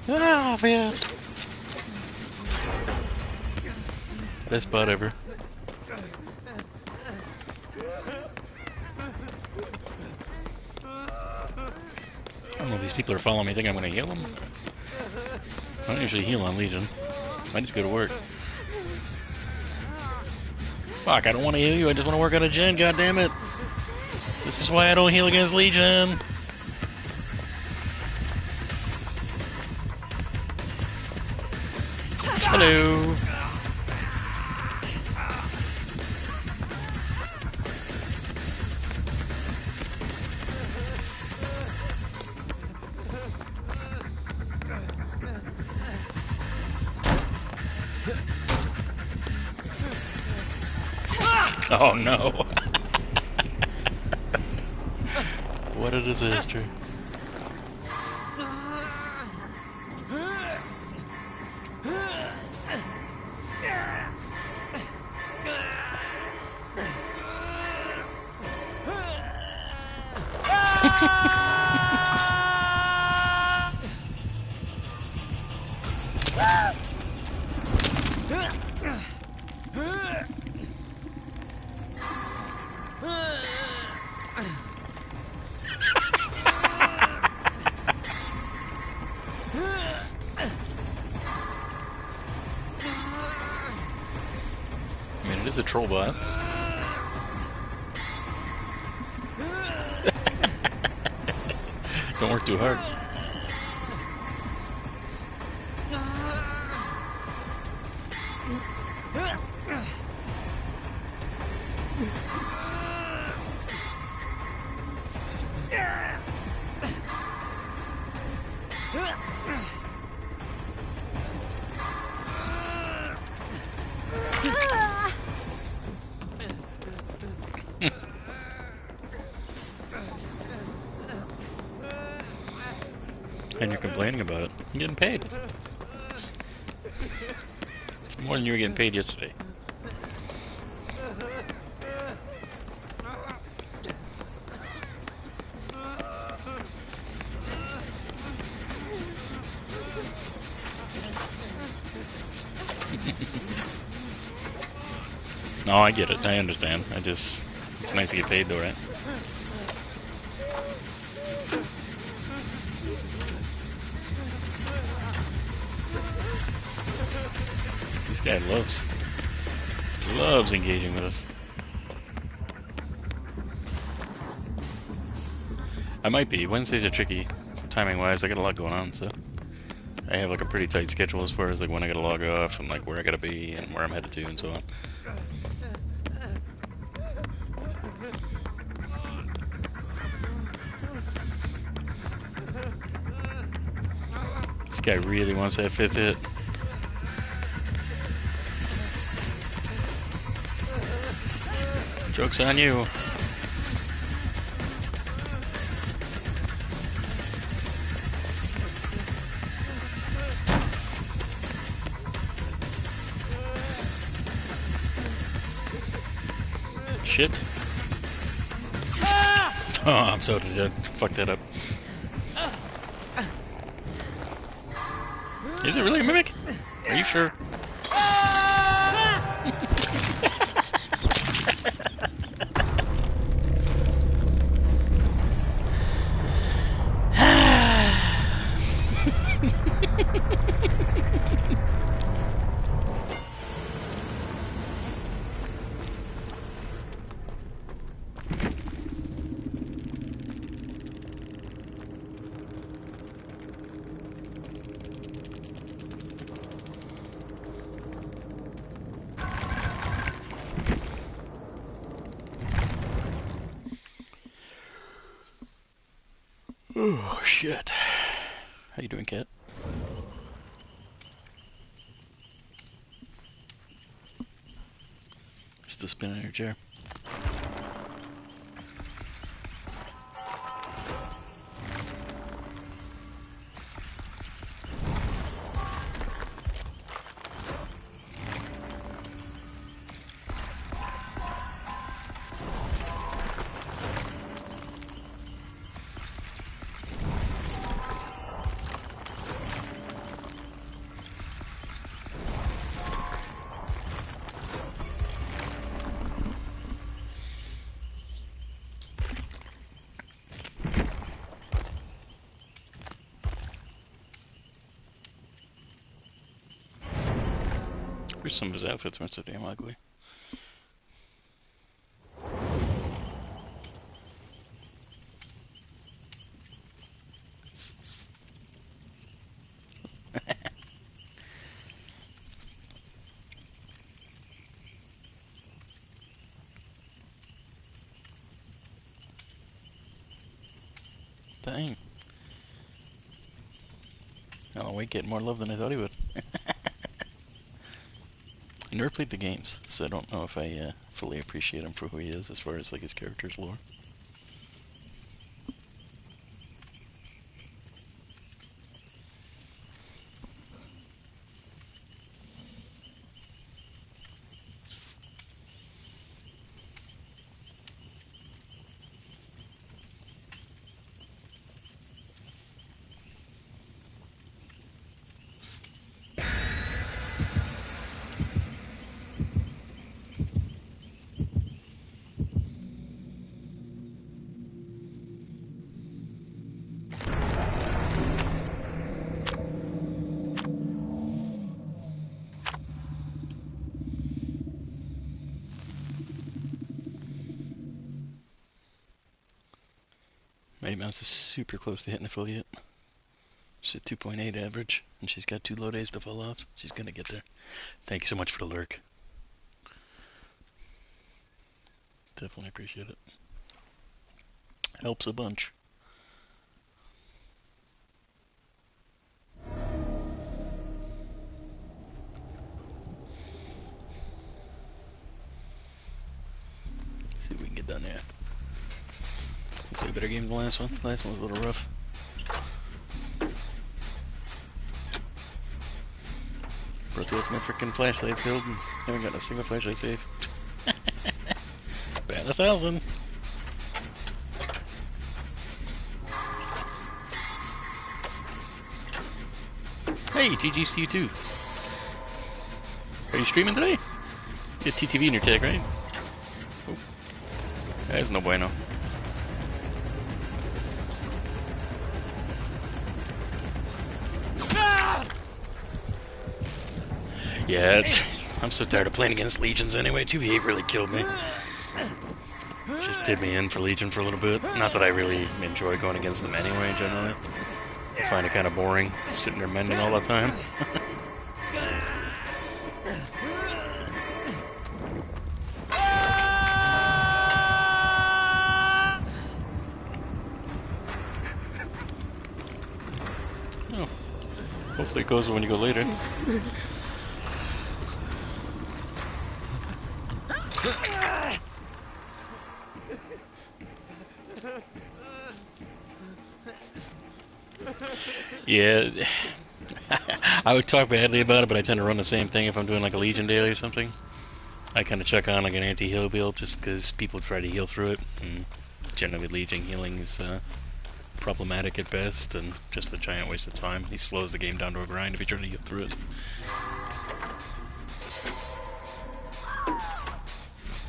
Ah, man. Best bot ever. I don't know if these people are following me. Think I'm gonna heal them? I don't usually heal on Legion. I just go to work. Fuck, I don't want to heal you. I just want to work on a gen, goddammit. This is why I don't heal against Legion. Hello. Oh no. What a disaster. I mean, it is a troll bot. Don't work too hard. And you're complaining about it. I'm getting paid. It's more than you were getting paid yesterday. No, I get it. I understand. It's nice to get paid though, right? This guy loves engaging with us. I might be. Wednesdays are tricky, timing-wise. I got a lot going on, so I have like a pretty tight schedule as far as like when I gotta log off and like where I gotta be and where I'm headed to and so on. This guy really wants that 5th hit. Joke's on you. Shit. Oh, I'm so dead. Fucked that up. Is it really a mimic? Are you sure? Oh, shit. How you doing, Kat? Still spinning in your chair. Wish some of his outfits weren't so damn ugly. Dang. Oh, we get more love than I thought he would. I never played the games, so I don't know if I fully appreciate him for who he is as far as like his character's lore. Mighty Mouse is super close to hitting affiliate. She's at 2.8 average, and she's got 2 low days to fall off. So she's gonna get there. Thank you so much for the lurk. Definitely appreciate it. Helps a bunch. See what we can get done there. Play a better game than the last one. The last one was a little rough. Brought the ultimate freaking flashlight build and haven't got a single flashlight save. Bat 1,000. Hey, GG's to you too. Are you streaming today? You have TTV in your tag, right? Oh. That is no bueno. Yeah, I'm so tired of playing against Legions anyway. 2v8 really killed me. Just did me in for Legion for a little bit. Not that I really enjoy going against them anyway, generally. I find it kind of boring, sitting there mending all the time. Oh, hopefully it goes when you go later. Yeah, I would talk badly about it, but I tend to run the same thing if I'm doing like a Legion daily or something. I kind of check on like an anti-heal build just because people try to heal through it, and generally Legion healing is problematic at best and just a giant waste of time. He slows the game down to a grind if you try to heal through it.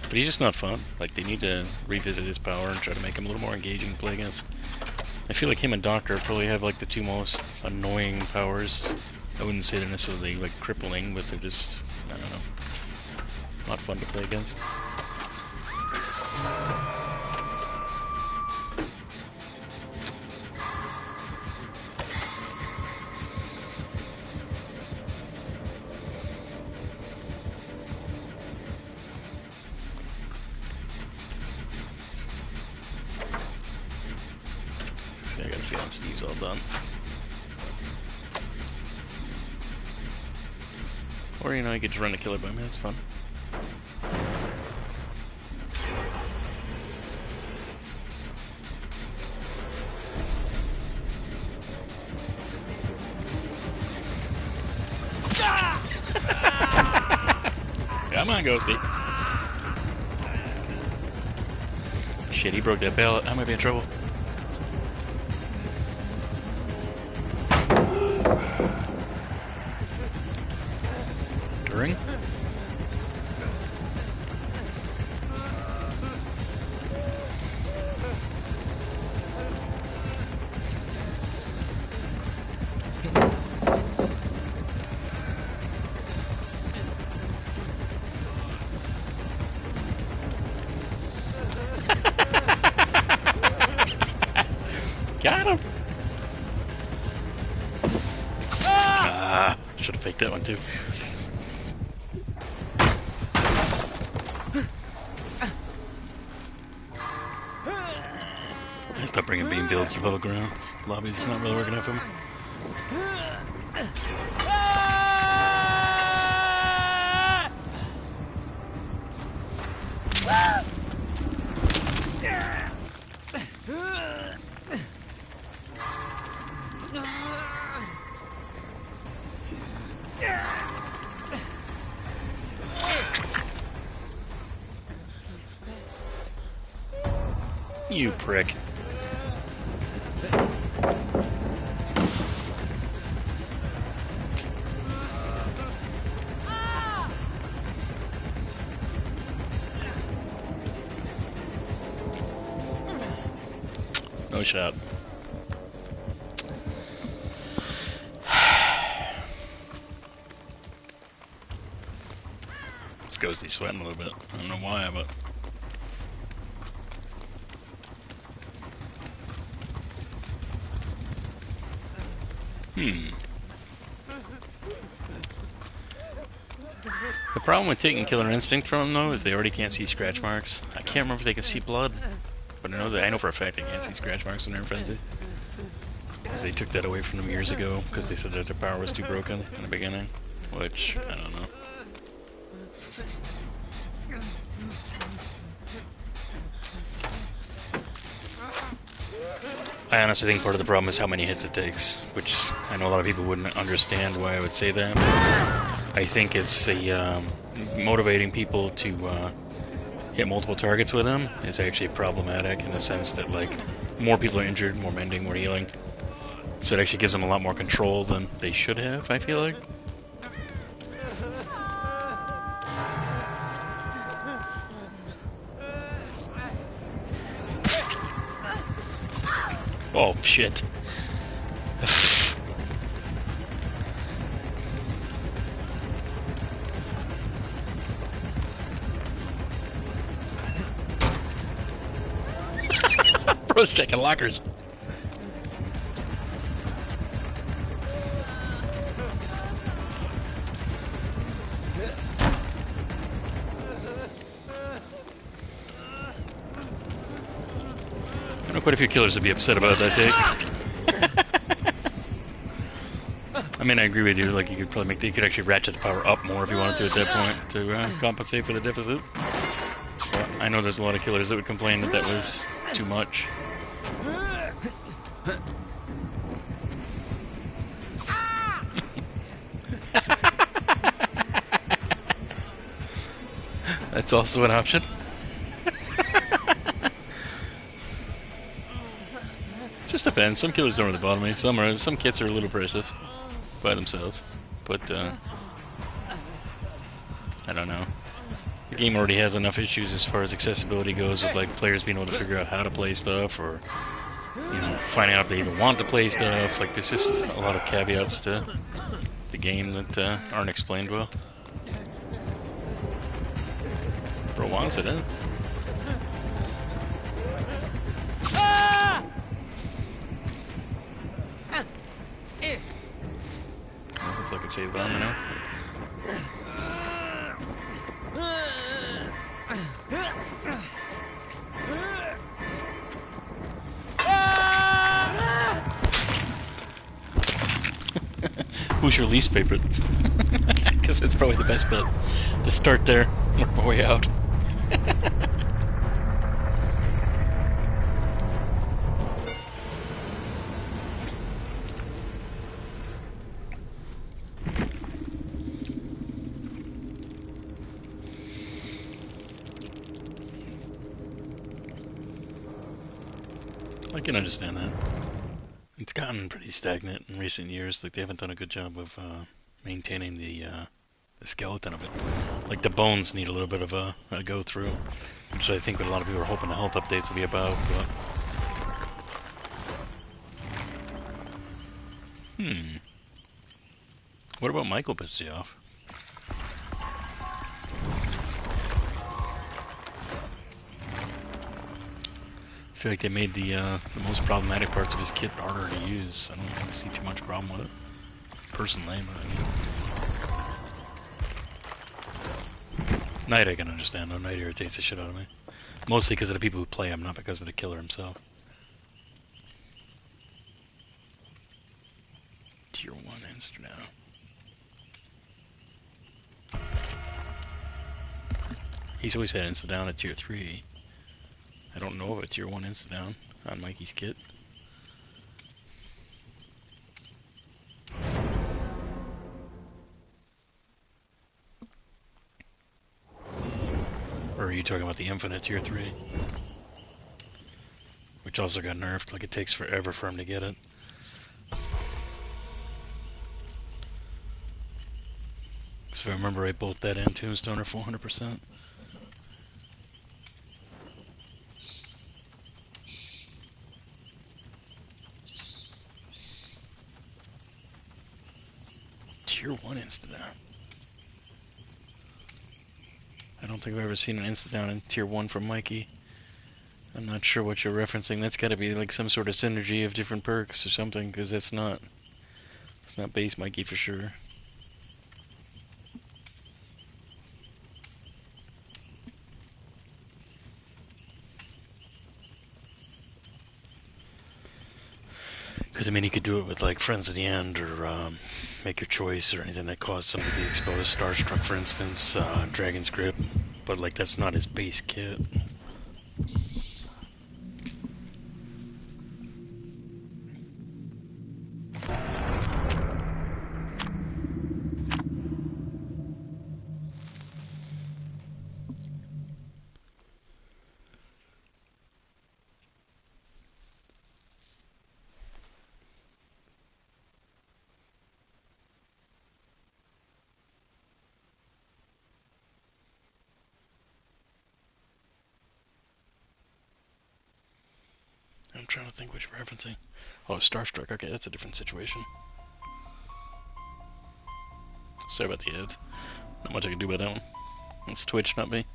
But he's just not fun. Like, they need to revisit his power and try to make him a little more engaging to play against. I feel like him and Doctor probably have like the 2 most annoying powers. I wouldn't say they're necessarily like crippling, but they're just, I don't know, not fun to play against. See, I got a feeling Steve's all done. Or, you know, you could just run a killer by me, that's fun. Come on, Ghosty. Shit, he broke that bell. I might be in trouble. During? Should have faked that one too. I stopped bringing beam builds to level ground. Lobby's not really working out for him. You prick. No shot. This Ghosty's sweating a little bit. I don't know why, but... The problem with taking Killer Instinct from them, though, is they already can't see scratch marks. I can't remember if they can see blood, but I know for a fact they can't see scratch marks when they're in Frenzy. Because they took that away from them years ago, because they said that their power was too broken in the beginning. Which, I don't know. I honestly think part of the problem is how many hits it takes, which I know a lot of people wouldn't understand why I would say that. I think it's motivating people to hit multiple targets with them is actually problematic in the sense that, like, more people are injured, more mending, more healing. So it actually gives them a lot more control than they should have, I feel like. Oh, shit. Bro's checking lockers. I know quite a few killers would be upset about that take. I mean, I agree with you. Like, you could probably you could actually ratchet the power up more if you wanted to at that point to compensate for the deficit. But I know there's a lot of killers that would complain that that was too much. That's also an option. Just depends. Some killers don't really bother me. Some kits are a little oppressive by themselves, but I don't know. The game already has enough issues as far as accessibility goes, with like players being able to figure out how to play stuff, or finding out if they even want to play stuff. Like, there's just a lot of caveats to the game that aren't explained well. Bro wants it, eh? Hopefully I can save bomb now. Who's your least favorite? Because it's probably the best bet to start there, work my way out. I can understand that. It's gotten pretty stagnant in recent years. Like, they haven't done a good job of maintaining the skeleton of it. Like, the bones need a little bit of a go through, which I think what a lot of people are hoping the health updates will be about. But what about Michael pissed you off? I feel like they made the most problematic parts of his kit harder to use. I don't see too much problem with it. personally, but I mean, Knight I can understand. No, Knight irritates the shit out of me. Mostly because of the people who play him, not because of the killer himself. Tier 1 insta now. He's always had insta down at tier 3. I don't know of a tier 1 insta down on Mikey's kit. Or are you talking about the infinite tier 3? Which also got nerfed, like it takes forever for him to get it. So if I remember right, both that and Tombstone are 400%. Tier 1 insta down. I don't think I've ever seen an insta down in tier 1 from Mikey. I'm not sure what you're referencing. That's got to be like some sort of synergy of different perks or something, because it's not base Mikey for sure. Because I mean, you could do it with like Friends at the End, or Make Your Choice, or anything that caused somebody to be exposed. Starstruck, for instance, Dragon's Grip, but like that's not his base kit. I'm trying to think what you're referencing. Oh, Starstruck. Okay, that's a different situation. Sorry about the ads. Not much I can do about that one. It's Twitch, not me.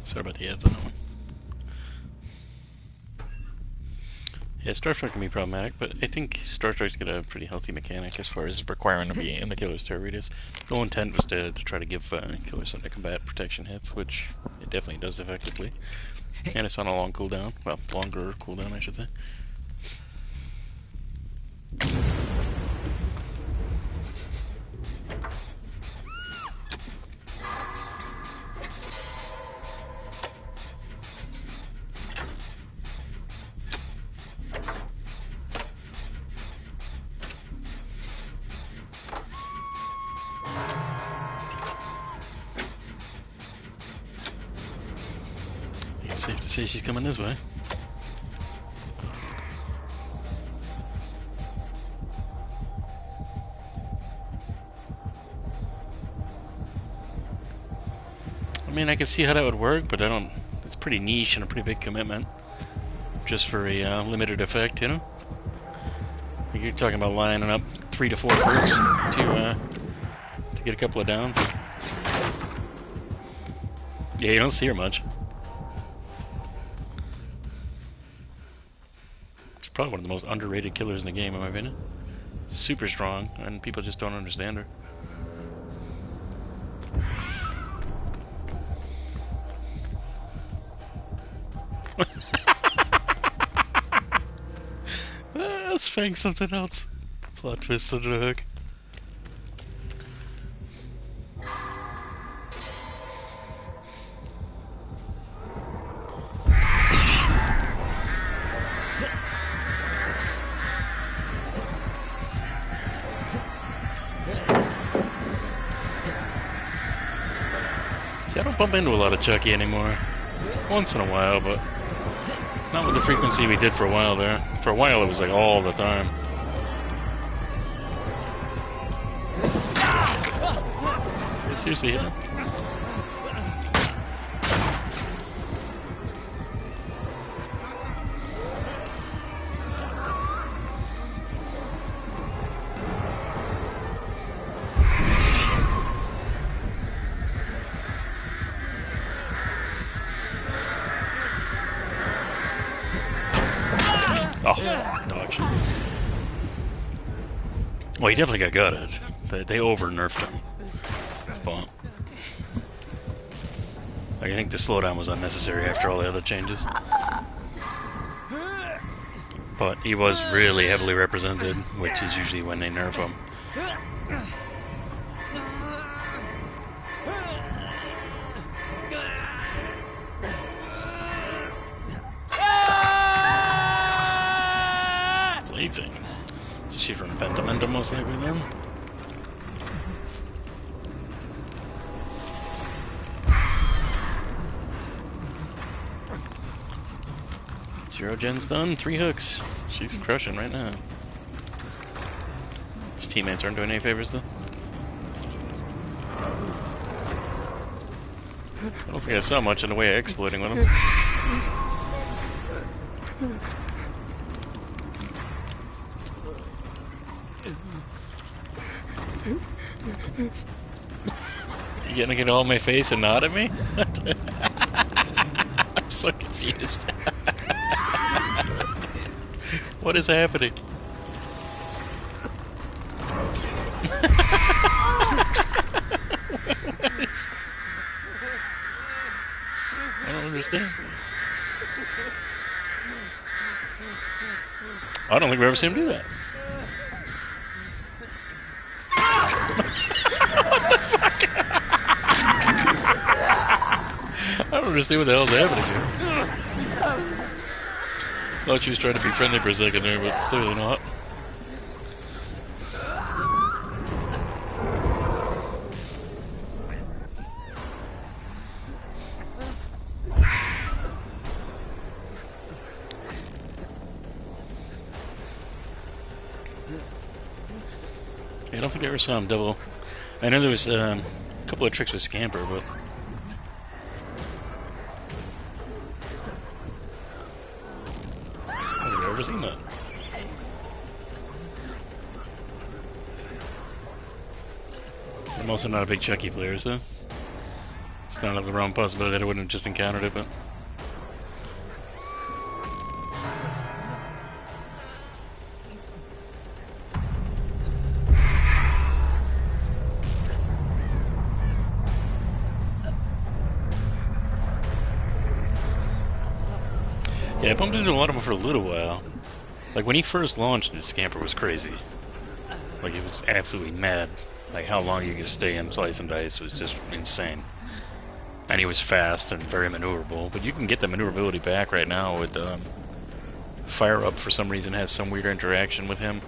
Sorry about the ads on that one. Yeah, Starstruck can be problematic, but I think Starstruck's got a pretty healthy mechanic as far as requiring to be in the killer's terror radius. The whole intent was to try to give killers something to combat protection hits, which it definitely does effectively. And it's on a long cooldown. Well, longer cooldown, I should say. Safe to say she's coming this way. I mean, I can see how that would work, but I don't. It's pretty niche and a pretty big commitment, just for a limited effect, you know. You're talking about lining up 3 to 4 perks to get a couple of downs. Yeah, you don't see her much. Probably one of the most underrated killers in the game, in my opinion. Super strong, and people just don't understand her. Let's fang something else. Plot twist under the hook. I don't bump into a lot of Chucky anymore. Once in a while, but not with the frequency we did for a while there. For a while it was like all the time. seriously hit him? Oh, dog shit. Well, he definitely got gutted. They over-nerfed him. But I think the slowdown was unnecessary after all the other changes. But he was really heavily represented, which is usually when they nerf him. Thing. Is she from Pentimento most likely then? Zero gen's done, 3 hooks. She's crushing right now. His teammates aren't doing any favors though. I don't think I saw much in the way of exploiting with him. You gonna get all my face and nod at me? I'm so confused. What is happening? I don't understand. I don't think we've ever seen him do that. I don't understand what the hell's happening here. Thought she was trying to be friendly for a second there, but clearly not. Yeah, I don't think I ever saw him double. I know there was a couple of tricks with Scamper, but I've never seen that. I'm also not a big Chucky player, so it's not out of the realm possibility that I wouldn't have just encountered it, but yeah, I bumped into a lot of them for a little while. Like, when he first launched, this Scamper was crazy. Like, it was absolutely mad. Like, how long you could stay in Slice and Dice was just insane. And he was fast and very maneuverable. But you can get the maneuverability back right now with Fire Up, for some reason, has some weird interaction with him.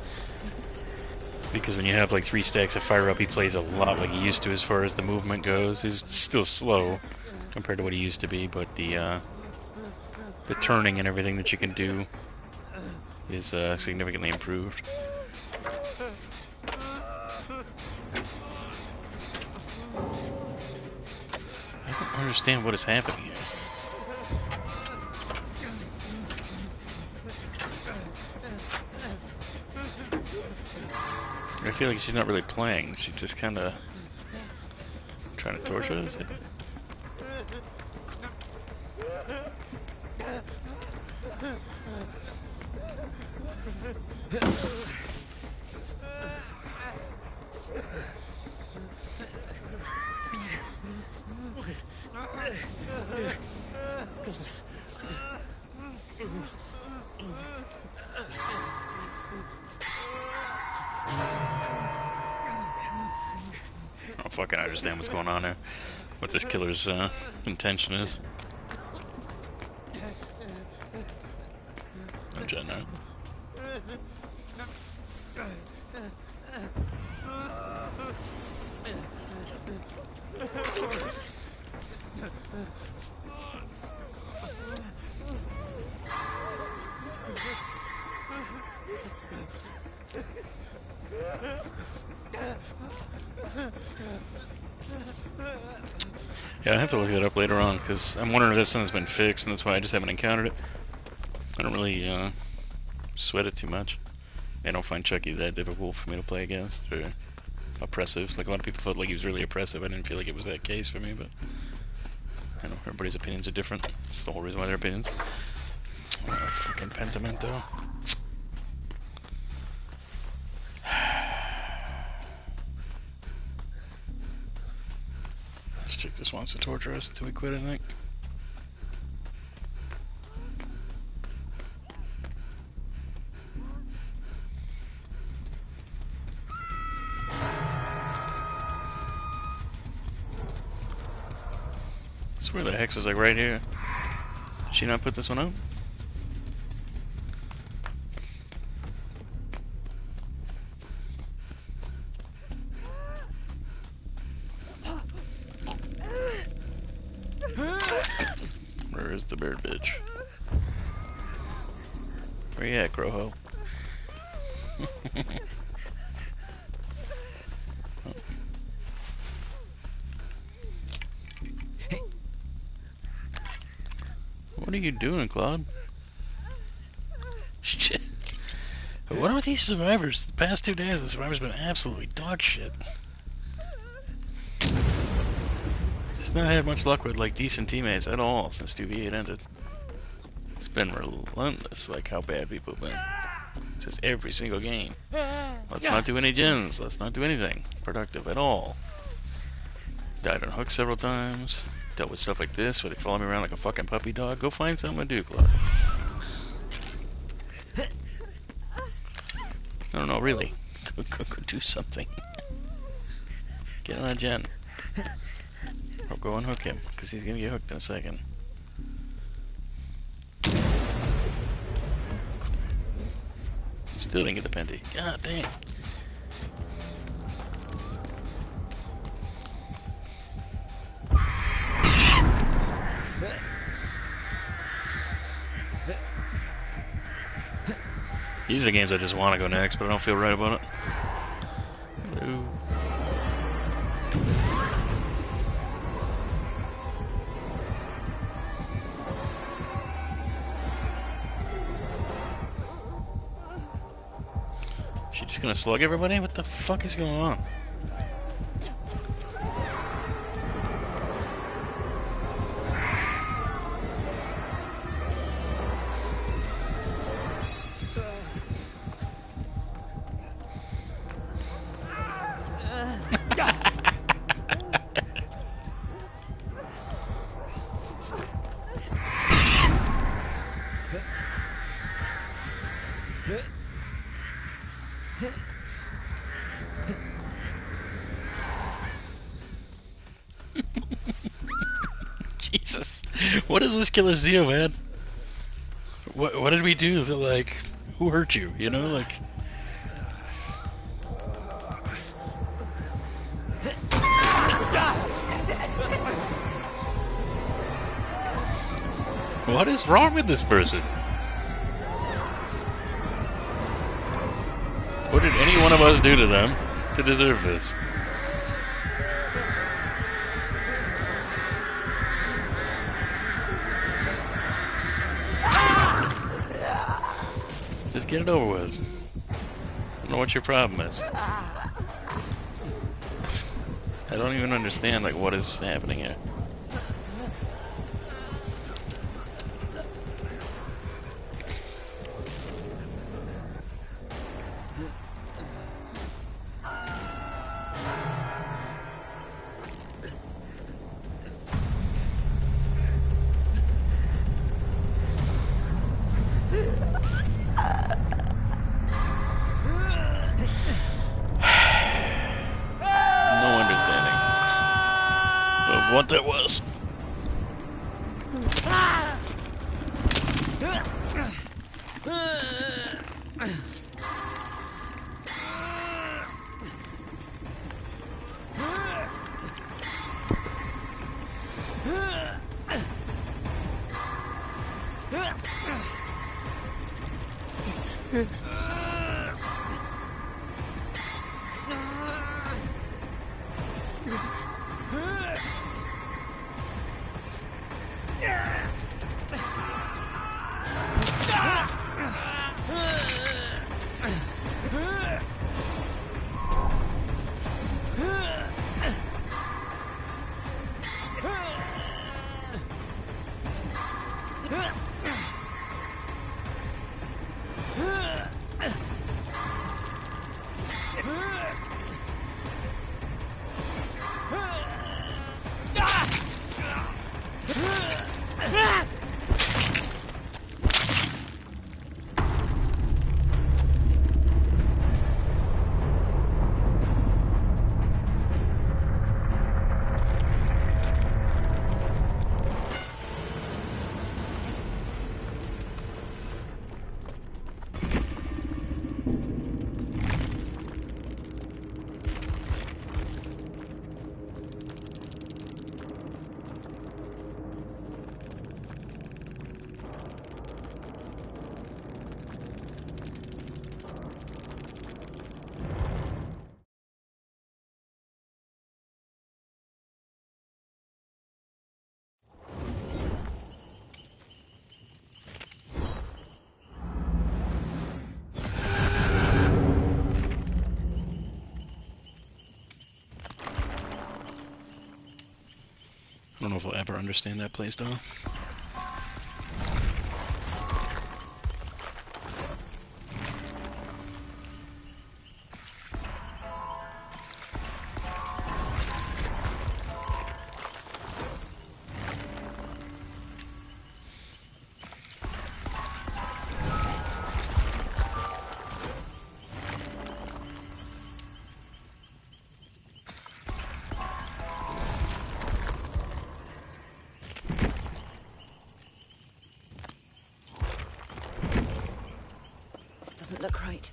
Because when you have, like, 3 stacks of Fire Up, he plays a lot like he used to as far as the movement goes. He's still slow compared to what he used to be, but the turning and everything that you can do is significantly improved. I don't understand what is happening here. I feel like she's not really playing. She's just kind of trying to torture us. I don't fucking understand what's going on here. What this killer's intention is. I'm Jen now. Yeah, I have to look that up later on, because I'm wondering if that's something that's been fixed, and that's why I just haven't encountered it. I don't really sweat it too much. I don't find Chucky that difficult for me to play against, or oppressive. Like, a lot of people felt like he was really oppressive. I didn't feel like it was that case for me, but I know everybody's opinions are different. That's the whole reason why they're opinions. Oh, fucking Pentimento. This chick just wants to torture us until we quit, I think. I swear the hex was like right here. Did she not put this one out? Where is the bird bitch? Where you at, Groho? What are you doing, Claude? Shit. What are with these survivors? The past 2 days, the survivors have been absolutely dog shit. It's not had much luck with like decent teammates at all since 2v8 ended. It's been relentless, like how bad people have been. Just every single game. Let's not do any gens. Let's not do anything productive at all. Died on hook several times. Dealt with stuff like this where they follow me around like a fucking puppy dog. Go find something to do, Claude. No, really. Go do something. Get on a gen. Or go unhook him, because he's gonna get hooked in a second. Still didn't get the Penti. God damn. These are the games I just want to go next, but I don't feel right about it. Hello. She just gonna slug everybody? What the fuck is going on? Jesus. What is this killer's deal, man? What did we do? Like, who hurt you? You know, like... What is wrong with this person? What did any one of us do to them to deserve this? Just get it over with. I don't know what your problem is. I don't even understand, like, what is happening here. What that was. don't know if I'll ever understand that playstyle. Doesn't look right.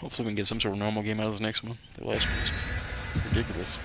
Hopefully we can get some sort of normal game out of this next one. The last one was ridiculous.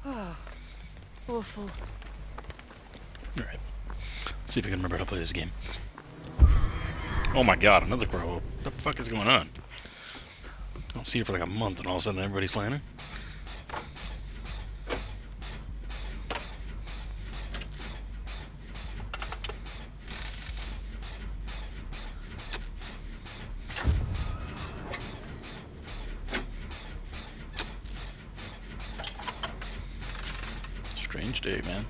Oh, awful. Alright. Let's see if I can remember how to play this game. Oh my god, another crow. What the fuck is going on? I don't see it for like a month and all of a sudden everybody's playing it. Strange day, man.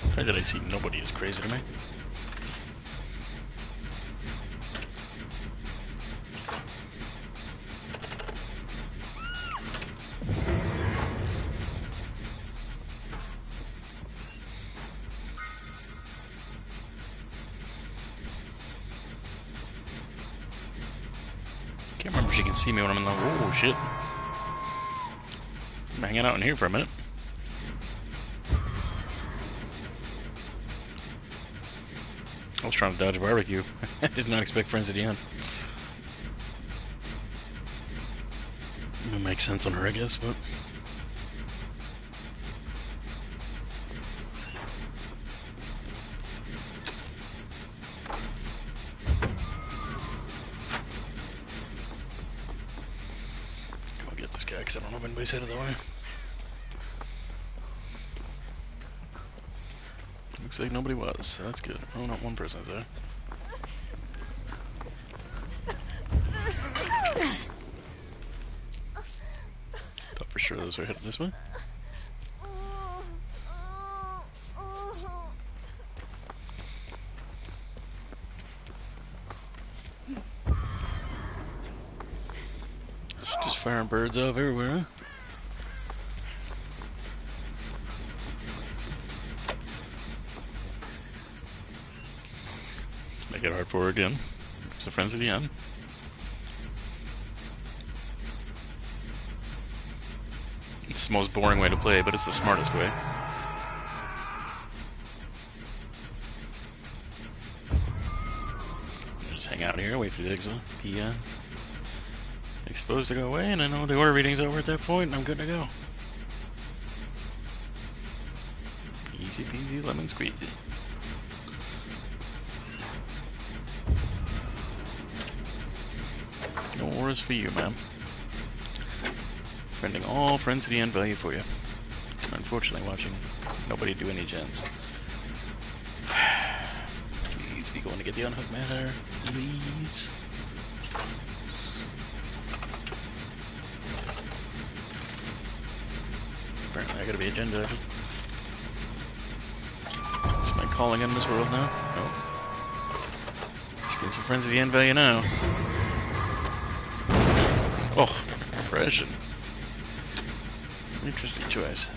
The fact that I see nobody is crazy to me. Can't remember if she can see me when I'm in the... Oh, shit. I'm hanging out in here for a minute. I was trying to dodge a barbecue. I did not expect friends at the end. It makes sense on her, I guess, but... I'll get this guy, because I don't know if anybody's headed that way. Looks like nobody was, so that's good. Oh, not one person's there. Thought for sure those were headed this way. Just firing birds off everywhere, huh? Make it hard for her again. There's the friends at the end. It's the most boring way to play, but it's the smartest way. Just hang out here, wait for the exposed to go away, and I know the order reading's over at that point, and I'm good to go. Easy peasy lemon squeezy. No worries for you, man. Friending all friends to the end value for you. Unfortunately, watching nobody do any gens. Please be going to get the unhooked matter. Please. Apparently I gotta be a gen dodger. It's my calling in this world now. Nope. Just getting some friends of the end value now. Oh, impression. Interesting choice.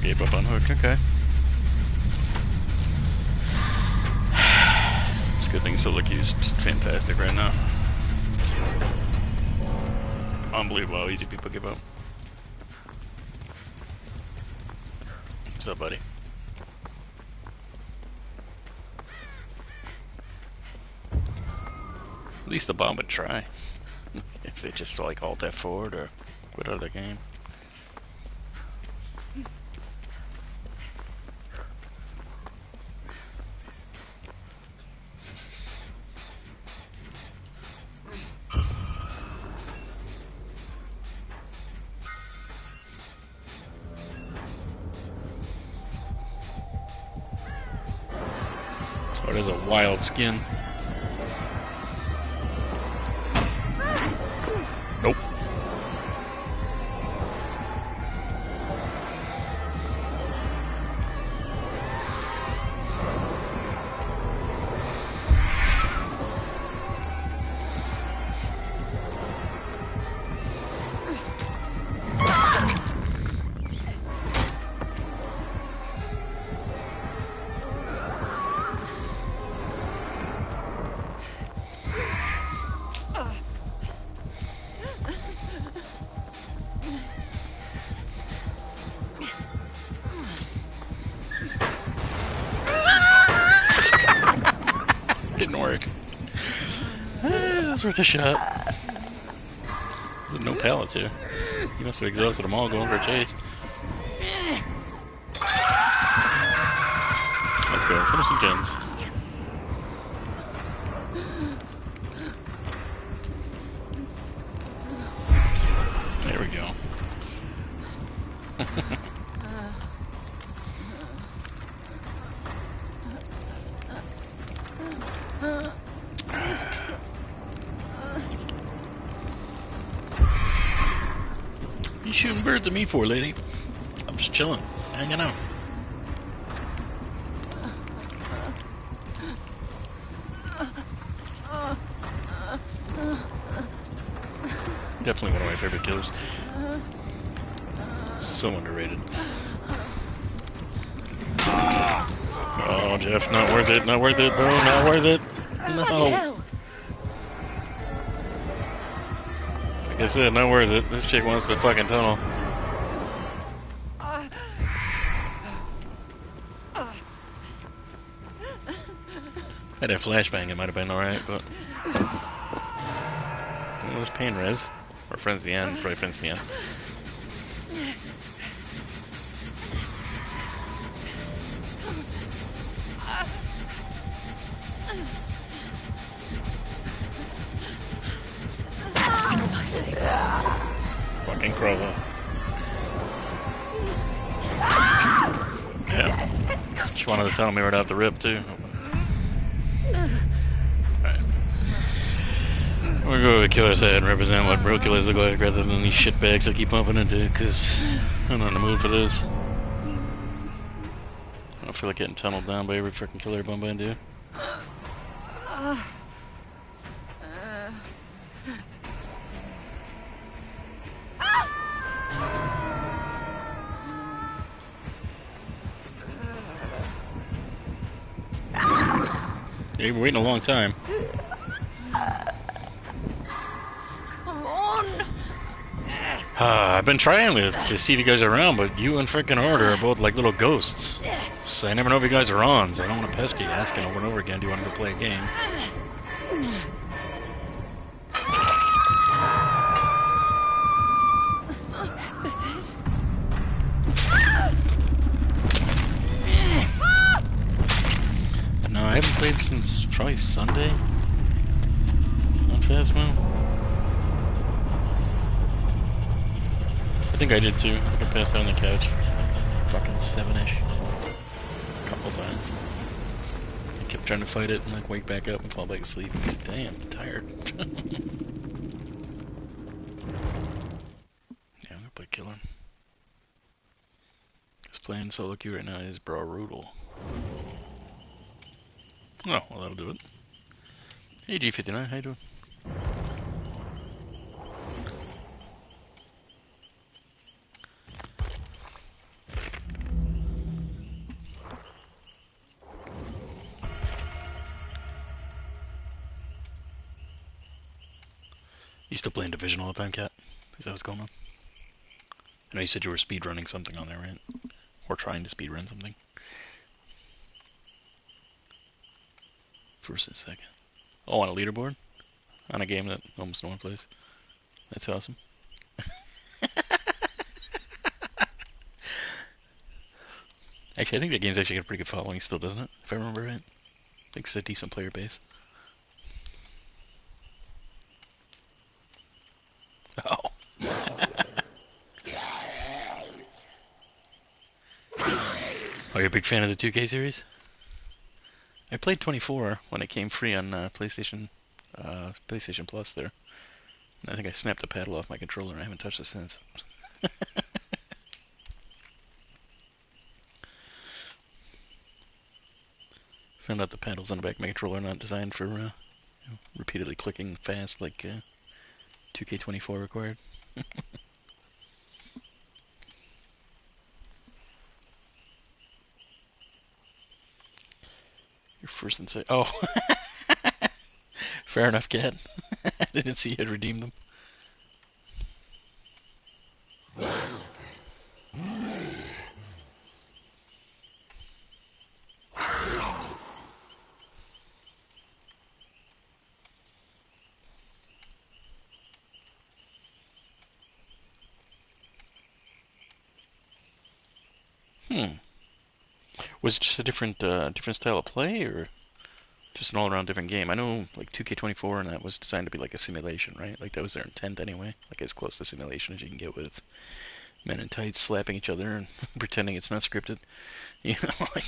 Gave up on hook, okay. It's a good thing solo queue's just fantastic right now. Unbelievable how easy people give up. What's up, buddy? At least the bomb would try. If they just like alt F4 or quit out of the game. Oh, there's a wild skin. Nope. Didn't work. That was worth a shot. There's no pallets here. You must have exhausted them all going for a chase. Let's go, finish some gens. There we go. You shooting birds at me for, lady? I'm just chilling, hanging out. Definitely one of my favorite kills. So underrated. Oh, Jeff, not worth it, not worth it, bro, not worth it. No. Like I said, not worth it. This chick wants the fucking tunnel. Had that flashbang, it might have been alright, but it was pain res. Or friends at the end, probably friends at the end. Fucking Crovo. Yeah. She wanted to tell me right off the rip, too. Alright. We're going to go to Killer's Head and represent what real killers look like rather than these shitbags I keep bumping into, because I'm not in the mood for this. I don't feel like getting tunneled down by every freaking killer I bump into. Yeah, you've been waiting a long time. Come on! I've been trying to see if you guys are around, but you and frickin' Order are both like little ghosts. So I never know if you guys are on, so I don't want to pester you asking over and over again, do you want to go play a game? Is this it? since probably Sunday on Phasmo. I think I did too. I think I passed out on the couch. Fucking 7-ish. A couple times. I kept trying to fight it and like wake back up and fall back asleep. I was like, damn, I'm tired. Yeah, I'm gonna play Killer. Just playing solo queue right now is brutal. Oh, well that'll do it. Hey G59, how you doing? You still playing Division all the time, Cat? Is that what's going on? I know you said you were speedrunning something on there, right? Or trying to speedrun something. First and second. Oh, on a leaderboard? On a game that almost no one plays? That's awesome. Actually, I think that game's actually got a pretty good following still, doesn't it? If I remember right. I think it's a decent player base. Oh. Oh, you're a big fan of the 2K series? I played 24 when it came free on PlayStation Plus there. And I think I snapped the paddle off my controller and I haven't touched it since. Found out the paddles on the back of my controller are not designed for repeatedly clicking fast like 2K24 required. Your first and second. Oh, fair enough, Cat. I didn't see you had redeemed them. Was it just a different style of play, or just an all-around different game? I know like 2K24 and that was designed to be like a simulation, right? Like that was their intent anyway. Like as close to simulation as you can get with men in tights slapping each other and pretending it's not scripted. You know, like.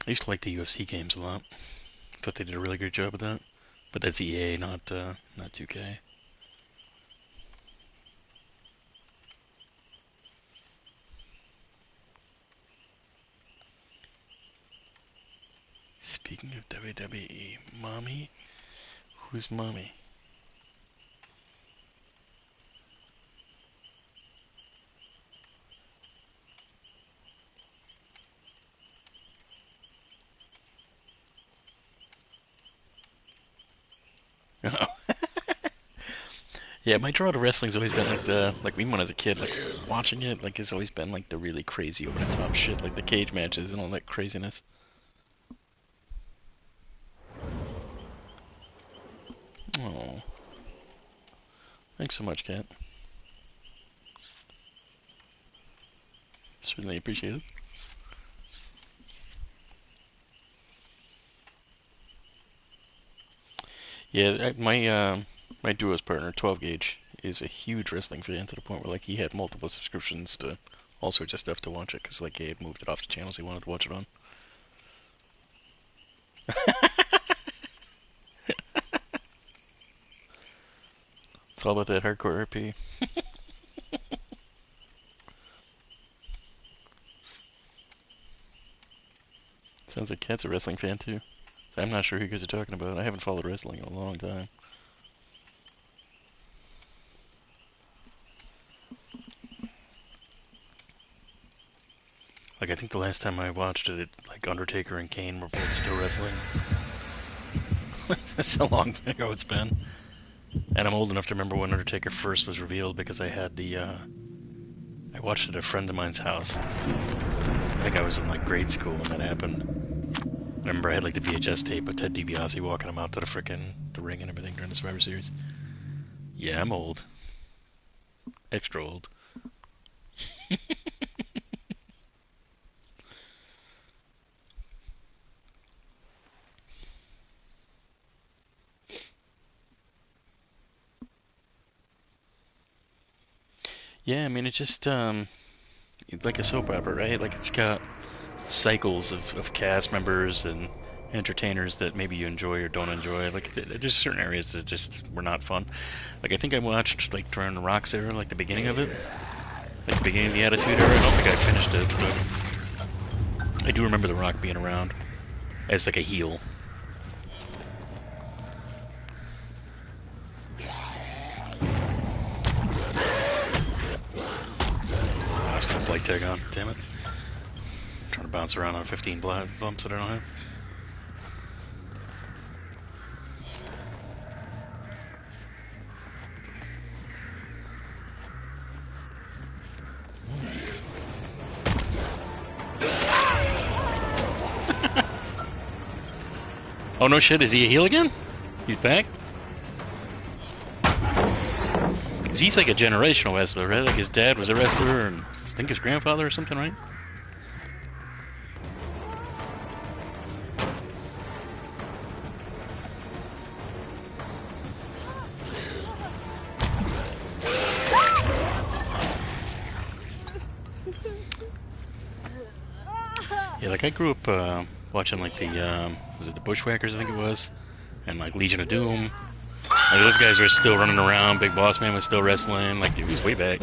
I used to like the UFC games a lot. I thought they did a really good job with that. But that's EA, not 2K. Speaking of WWE, Mommy? Who's Mommy? Oh. Yeah, my draw to wrestling's always been like even when I was a kid, like watching it, like it's always been like the really crazy over the top shit, like the cage matches and all that craziness. Oh. Thanks so much, Kat. Certainly appreciate it. Yeah, my duos partner, 12 Gauge, is a huge wrestling fan to the point where like he had multiple subscriptions to all sorts of stuff to watch it because like he had moved it off the channels he wanted to watch it on. It's all about that hardcore RP. Sounds like Cat's a wrestling fan too. I'm not sure who you guys are talking about. I haven't followed wrestling in a long time. Like I think the last time I watched it, like Undertaker and Kane were both still wrestling. That's how long ago it's been. And I'm old enough to remember when Undertaker first was revealed because I had I watched it at a friend of mine's house. I think I was in like grade school when that happened. I remember I had like the VHS tape of Ted DiBiase walking him out to the ring and everything during the Survivor Series. Yeah, I'm old. Extra old. Yeah, I mean, it's just it's like a soap opera, right? Like it's got cycles of cast members and entertainers that maybe you enjoy or don't enjoy. Like there's certain areas that just were not fun. Like I think I watched like during the Rock's era, like the beginning of it, like the beginning of the Attitude Era. I don't think I finished it, but I do remember the Rock being around as like a heel. I still play tag on. Damn it! I'm trying to bounce around on 15 bumps that I don't have. Oh no shit, is he a heel again? He's back? Cause he's like a generational wrestler, right? Like his dad was a wrestler and I think his grandfather or something, right? Yeah, like I grew up watching like the was it the Bushwhackers, I think it was, and like Legion of Doom. Like those guys were still running around. Big Boss Man was still wrestling. Like it was way back.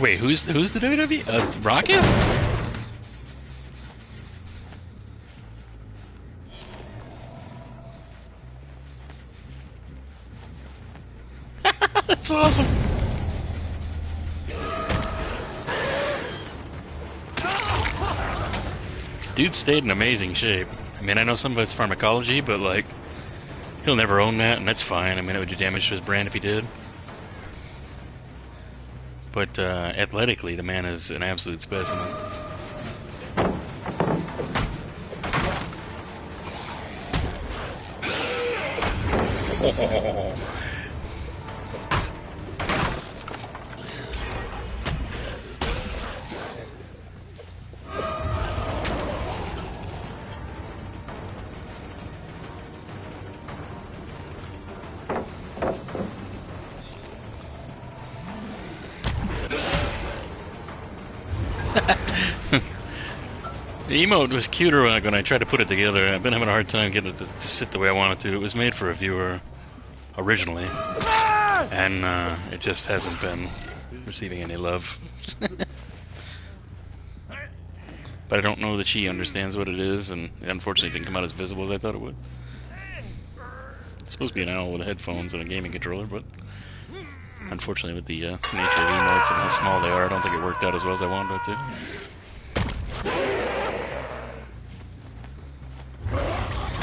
Wait, who's the WWE? Rock is? That's awesome. Dude stayed in amazing shape. I mean, I know some of it's pharmacology, but like, he'll never own that, and that's fine. I mean, it would do damage to his brand if he did. But athletically, the man is an absolute specimen. The emote was cuter when I tried to put it together. I've been having a hard time getting it to sit the way I want it to. It was made for a viewer originally, and it just hasn't been receiving any love. But I don't know that she understands what it is, and it unfortunately didn't come out as visible as I thought it would. It's supposed to be an owl with headphones and a gaming controller, but unfortunately with the nature of emotes and how small they are, I don't think it worked out as well as I wanted it to.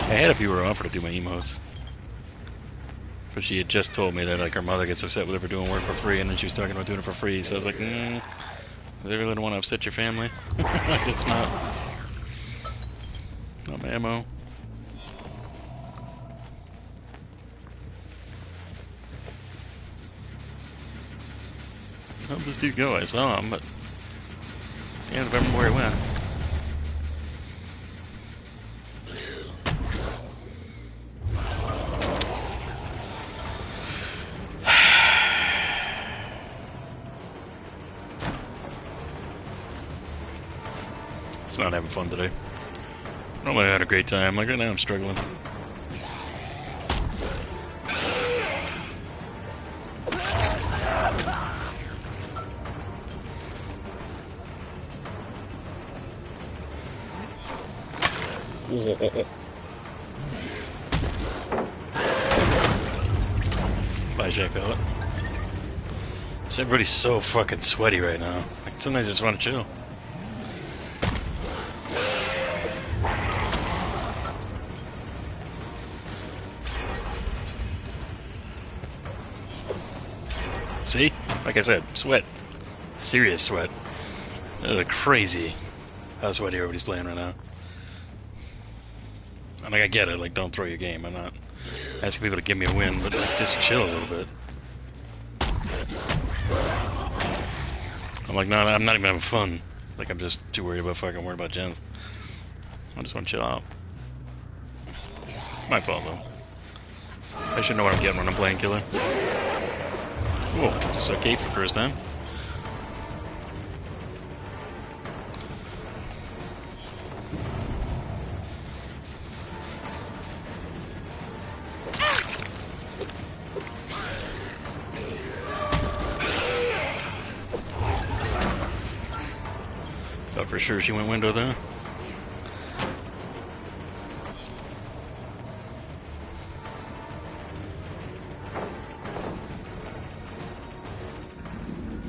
I had a viewer offer to do my emotes, but she had just told me that like her mother gets upset with her for doing work for free, and then she was talking about doing it for free. So I was like, they really don't want to upset your family. Like it's not my ammo. How'd this dude go? I saw him, but I can't remember where he went. It's not having fun today. Normally I had a great time. Like right now I'm struggling. Bye, Jack Ballot. So everybody's so fucking sweaty right now. Like sometimes I just want to chill. See? Like I said, sweat. Serious sweat. Crazy how sweaty everybody's playing right now. I mean, I get it, like, don't throw your game. I'm not asking people to give me a win, but like, just chill a little bit. I'm like, no, I'm not even having fun. Like, I'm just too worried about fucking worrying about gens. I just want to chill out. My fault, though. I should know what I'm getting when I'm playing killer. Whoa, just saw Kate for the first time. Thought for sure she went window there.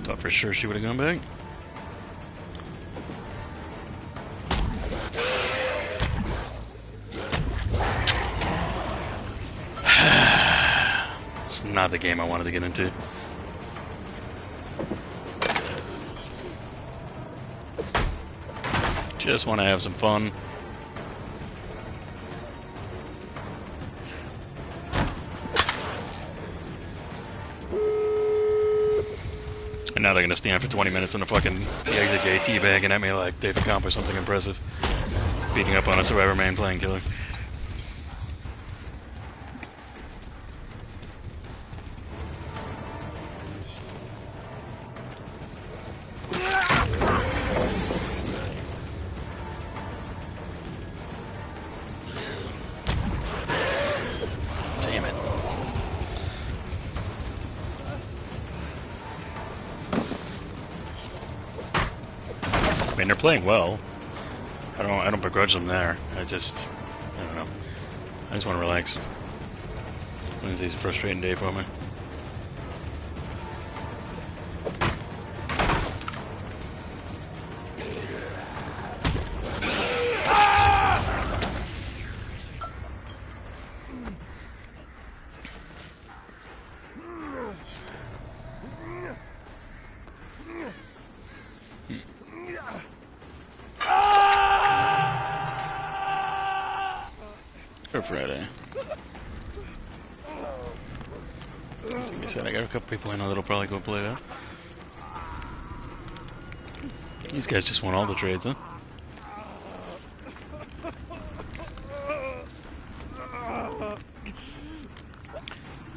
Thought for sure she would have gone back. It's not the game I wanted to get into. Just want to have some fun. And now they're gonna stand for 20 minutes in the fucking exit gate teabagging at me like they've accomplished something impressive. Beating up on a Survivor man playing killer. Damn it. I mean, they're playing well. I don't begrudge them there. I don't know. I just want to relax. Wednesday's a frustrating day for me. For Friday. Like I said, I got a couple people I know that'll probably go play that. These guys just want all the trades, huh?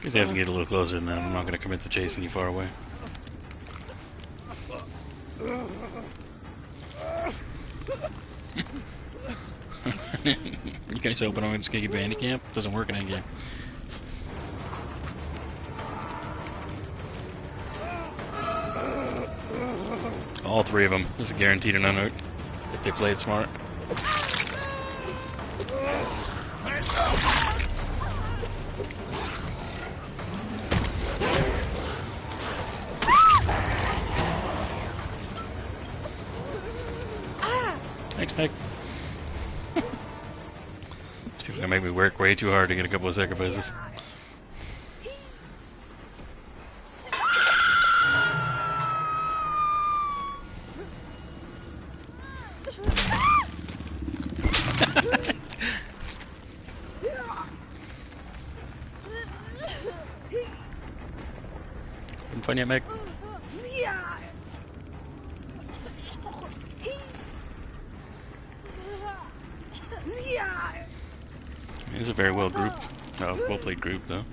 Guess I have to get a little closer than that. I'm not going to commit to chasing you far away. You guys open on just get your handicap? Doesn't work in that game. All three of them. There's a guaranteed an unhurt if they play it smart. Thanks, Meg. These people are gonna make me work way too hard to get a couple of sacrifices. Couldn't find you, Meg. It's a very well played group, though.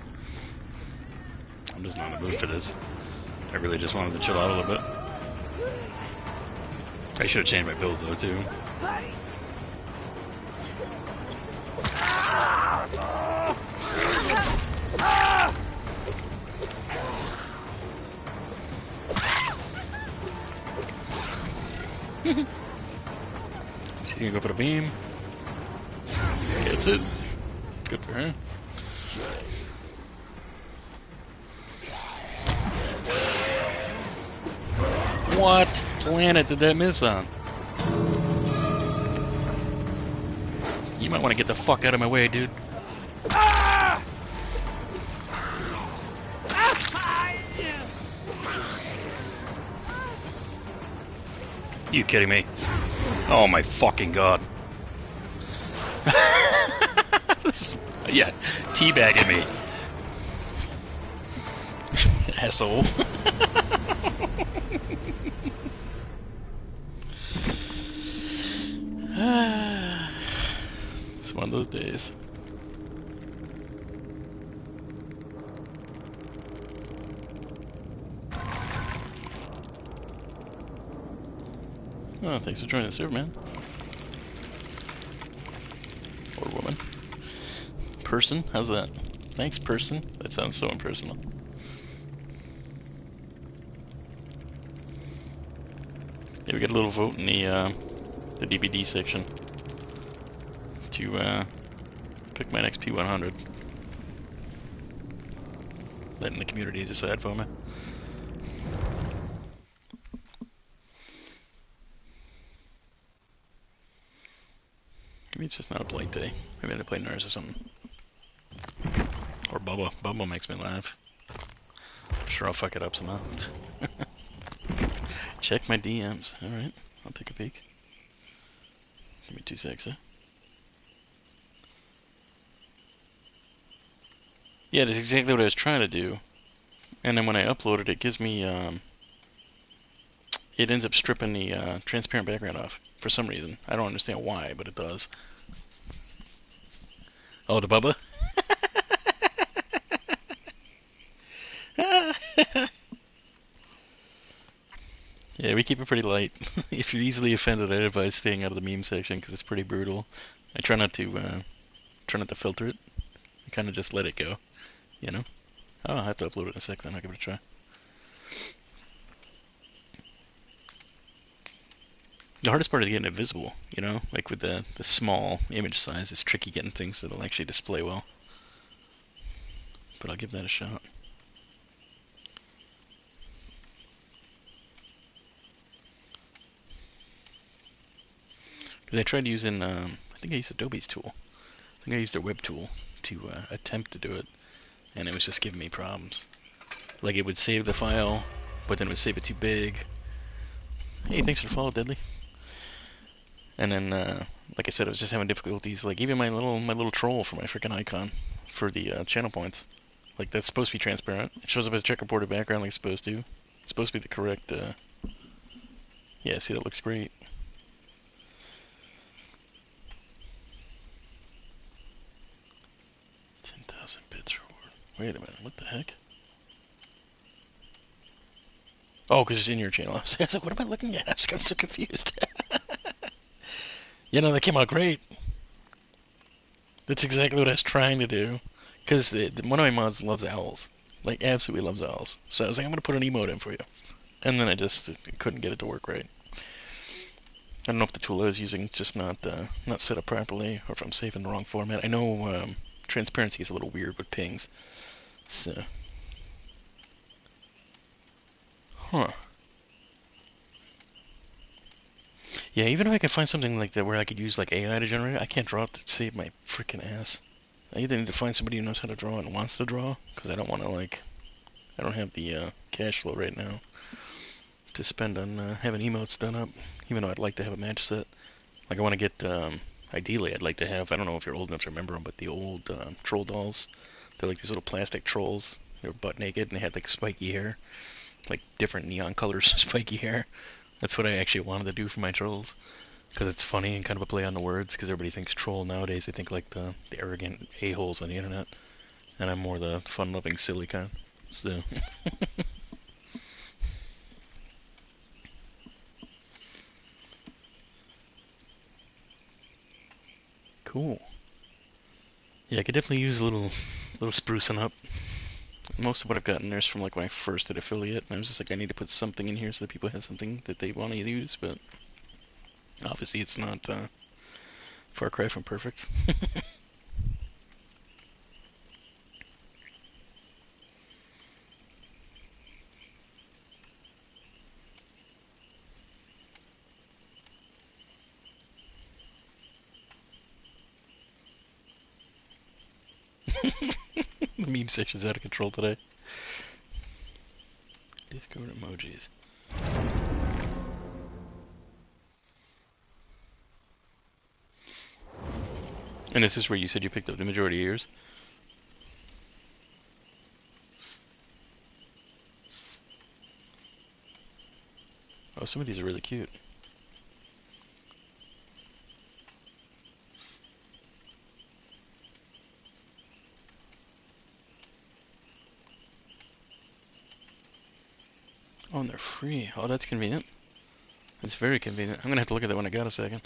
I'm just not in the mood for this. I really just wanted to chill out a little bit. I should have changed my build, though, too. She's gonna go for the beam. Gets it. Good for her. What planet did that miss on? You might want to get the fuck out of my way, dude. You kidding me? Oh my fucking god. Yeah, teabagging me. Asshole. It's one of those days. Oh, thanks for joining the server, man. Or woman. Person? How's that? Thanks, person. That sounds so impersonal. Yeah, we got a little vote in the DVD section to pick my next P100. Letting the community decide for me. Maybe it's just not a blight day. Maybe I had to play Nurse or something. Or Bubba. Bubba makes me laugh. I'm sure I'll fuck it up somehow. Check my DMs. Alright, I'll take a peek. Give me 2 secs, huh? Yeah, that's exactly what I was trying to do. And then when I upload it, it gives me, it ends up stripping the transparent background off. For some reason. I don't understand why, but it does. Oh, the Bubba? Yeah, we keep it pretty light. If you're easily offended, I advise staying out of the meme section because it's pretty brutal. I try not to filter it. I kind of just let it go, you know. Oh, I'll have to upload it in a sec. Then I'll give it a try. The hardest part is getting it visible, you know. Like with the small image size, it's tricky getting things that'll actually display well. But I'll give that a shot. Because I tried using, I think I used Adobe's tool. I think I used their web tool to attempt to do it, and it was just giving me problems. Like it would save the file, but then it would save it too big. Hey, thanks for the follow, Deadly. And then, like I said, I was just having difficulties. Like even my little troll for my freaking icon for the channel points, like that's supposed to be transparent. It shows up as a checkerboarded background like it's supposed to. It's supposed to be the correct. Yeah, see that looks great. Bits reward. Wait a minute, what the heck? Oh, because it's in your channel. I was like, what am I looking at? I just got so confused. You know, that came out great. That's exactly what I was trying to do. Because one of my mods loves owls. Like, absolutely loves owls. So I was like, I'm going to put an emote in for you. And then I just couldn't get it to work right. I don't know if the tool I was using just not set up properly, or if I'm saving the wrong format. I know transparency is a little weird with pings. So. Huh. Yeah, even if I can find something like that where I could use like AI to generate it, I can't draw it to save my freaking ass. I either need to find somebody who knows how to draw and wants to draw, because I don't want to I don't have the cash flow right now to spend on having emotes done up, even though I'd like to have a match set. Like I want to get, ideally I'd like to have, I don't know if you're old enough to remember them, but the old troll dolls. They're like these little plastic trolls. They were butt naked and they had like spiky hair, like different neon colors of spiky hair. That's what I actually wanted to do for my trolls, because it's funny and kind of a play on the words, because everybody thinks troll nowadays. They think like the arrogant a-holes on the internet, and I'm more the fun-loving, silly kind. So... Cool. Yeah, I could definitely use a little sprucing up. Most of what I've gotten there is from like when I first did affiliate, and I was just like, I need to put something in here so that people have something that they want to use, but obviously it's not far cry from perfect. The meme section's out of control today. Discord emojis. And this is where you said you picked up the majority of yours? Oh, some of these are really cute. Oh, and they're free. Oh, that's convenient. It's very convenient. I'm gonna have to look at that when I got a second.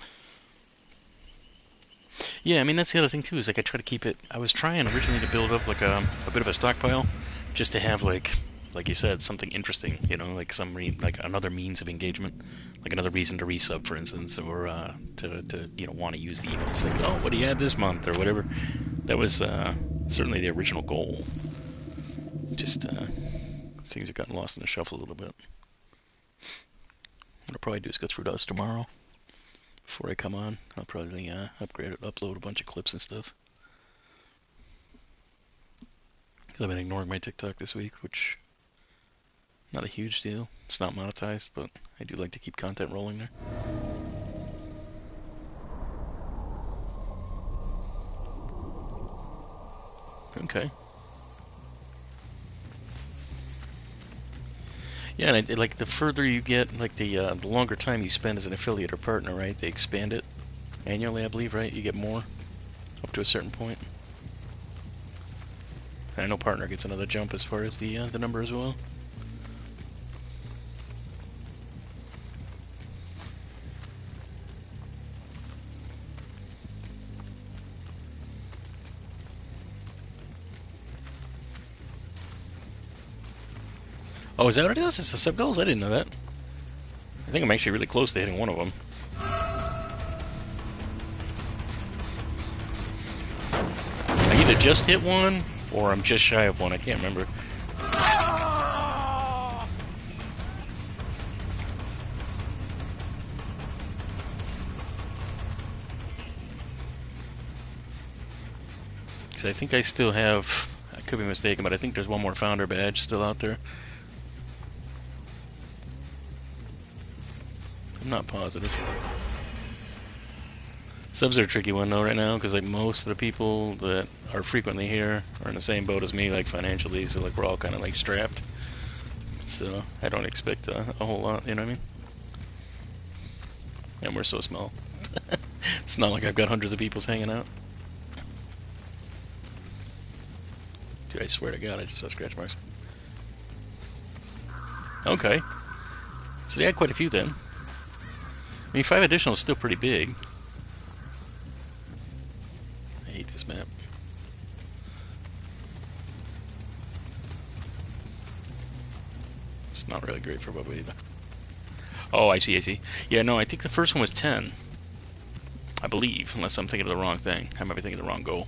Yeah, I mean that's the other thing too. Is like I try to keep it. I was trying originally to build up like a bit of a stockpile, just to have like you said, something interesting. You know, like like another means of engagement, like another reason to resub, for instance, or to want to use the emotes. Like, oh, what do you had this month or whatever. That was certainly the original goal. Just things have gotten lost in the shuffle a little bit. What I'll probably do is go through those tomorrow. Before I come on, I'll probably upgrade it, upload a bunch of clips and stuff. Because I've been ignoring my TikTok this week, which not a huge deal. It's not monetized, but I do like to keep content rolling there. Okay. Yeah, and like the further you get, like the longer time you spend as an affiliate or partner, right? They expand it annually, I believe, right? You get more up to a certain point. And I know partner gets another jump as far as the number as well. Oh, is that what it is? It's the sub goals? I didn't know that. I think I'm actually really close to hitting one of them. I either just hit one, or I'm just shy of one. I can't remember. Because I think I still have... I could be mistaken, but I think there's one more founder badge still out there. I'm not positive. Subs are a tricky one though right now, because like most of the people that are frequently here are in the same boat as me, like financially, so like we're all kind of like strapped. So I don't expect a whole lot, you know what I mean? And we're so small. It's not like I've got hundreds of people hanging out. Dude, I swear to God, I just saw scratch marks. Okay. So they had quite a few then. I mean, 5 additional is still pretty big. I hate this map. It's not really great for Bubba either. Oh, I see. Yeah, no, I think the first one was 10. I believe, unless I'm thinking of the wrong thing. I might be thinking of the wrong goal.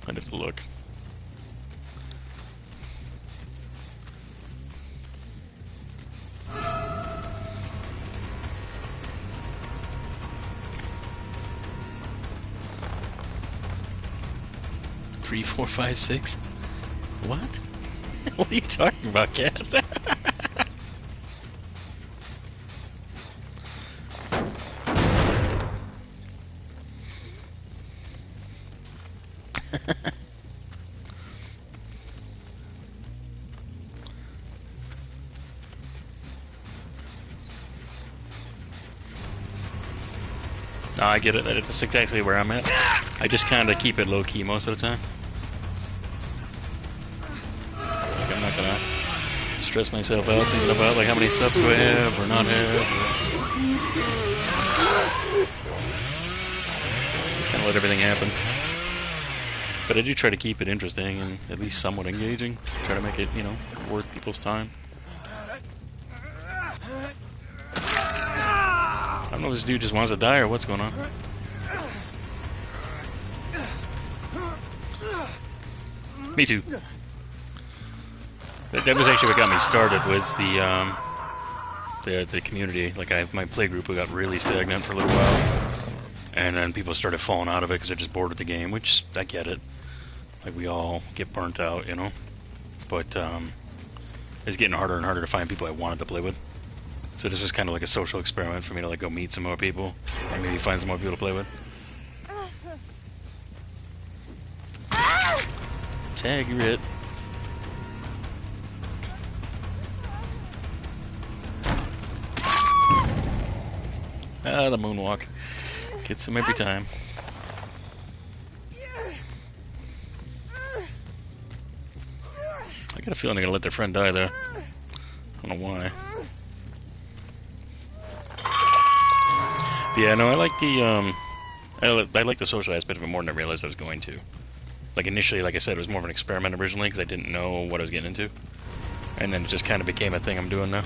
I'd have to look. Three, 4, 5, 6. What? What are you talking about, Cat? No, I get it. That's exactly where I'm at. I just kind of keep it low key most of the time. Like I'm not gonna stress myself out thinking about like how many subs do I have or not have. Just kind of let everything happen. But I do try to keep it interesting and at least somewhat engaging. Try to make it, you know, worth people's time. I don't know if this dude just wants to die or what's going on. Me too. That was actually what got me started, was the community. Like my play group got really stagnant for a little while, and then people started falling out of it because they're just bored with the game, which I get it. Like we all get burnt out, you know. But it's getting harder and harder to find people I wanted to play with. So this was kind of like a social experiment for me to like go meet some more people and maybe find some more people to play with. Tag, you're it. Ah, the moonwalk. Gets them every time. I got a feeling they're gonna let their friend die there. I don't know why. But yeah, no, I like the I like the social aspect of it more than I realized I was going to. Like initially, like I said, it was more of an experiment originally because I didn't know what I was getting into, and then it just kind of became a thing I'm doing now.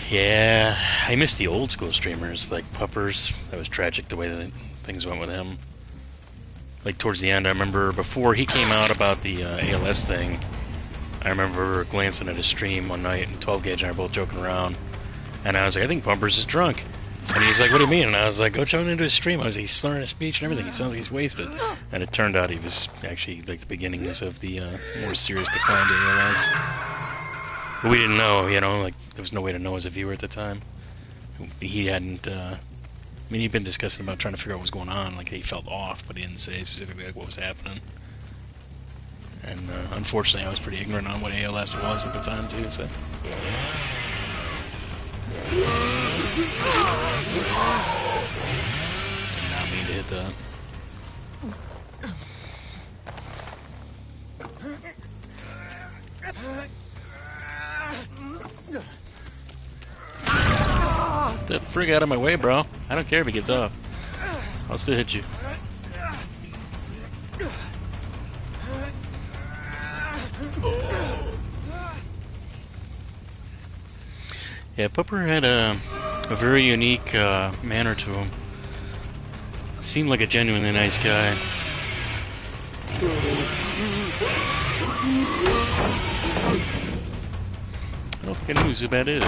Yeah, I miss the old school streamers like Puppers. That was tragic the way that things went with him. Like towards the end, I remember before he came out about the ALS thing, I remember glancing at his stream one night, and 12 Gauge and I were both joking around, and I was like, I think Pumpers is drunk. And he's like, what do you mean? And I was like, go join into his stream. He's slurring his speech and everything. He sounds like he's wasted. And it turned out he was actually like the beginnings of the more serious decline to ALS. But we didn't know, you know, like there was no way to know as a viewer at the time. He hadn't, I mean, he'd been discussing about trying to figure out what was going on. Like he felt off, but he didn't say specifically like what was happening. And unfortunately, I was pretty ignorant on what ALS was at the time too. So. Did not mean to hit that. Get the frig out of my way, bro. I don't care if he gets off. I'll still hit you. Yeah, Pupper had a very unique manner to him. Seemed like a genuinely nice guy. I don't think I knew who Zubat is.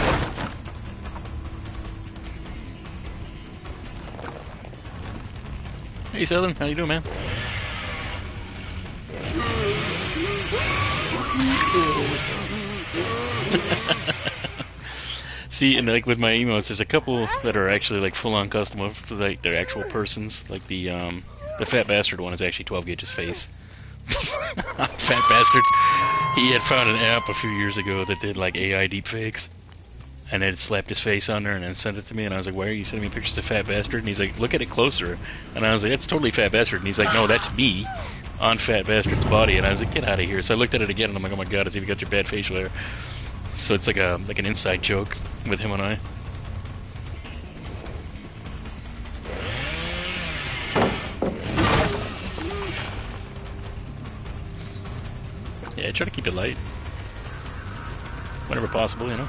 Hey Southern, how you doing, man? See, and like with my emotes, there's a couple that are actually like full-on custom, like they're actual persons. Like the fat bastard one is actually 12 Gauge's face. Fat bastard. He had found an app a few years ago that did like AI deepfakes, and it slapped his face on there and then sent it to me. And I was like, "Why are you sending me pictures of Fat Bastard?" And he's like, "Look at it closer." And I was like, "That's totally Fat Bastard." And he's like, "No, that's me on Fat Bastard's body." And I was like, "Get out of here!" So I looked at it again, and I'm like, "Oh my god, it's even got your bad facial hair." So it's like an inside joke with him and I. Yeah, I try to keep it light whenever possible, you know.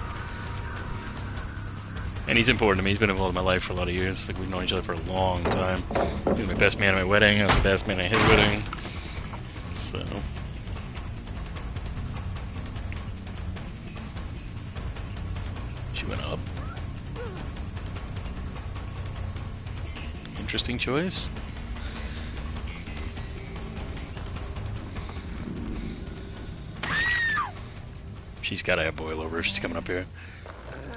And he's important to me. He's been involved in my life for a lot of years. Like we've known each other for a long time. He was my best man at my wedding. I was the best man at his wedding. So. She went up. Interesting choice. She's got to have boil over. She's coming up here.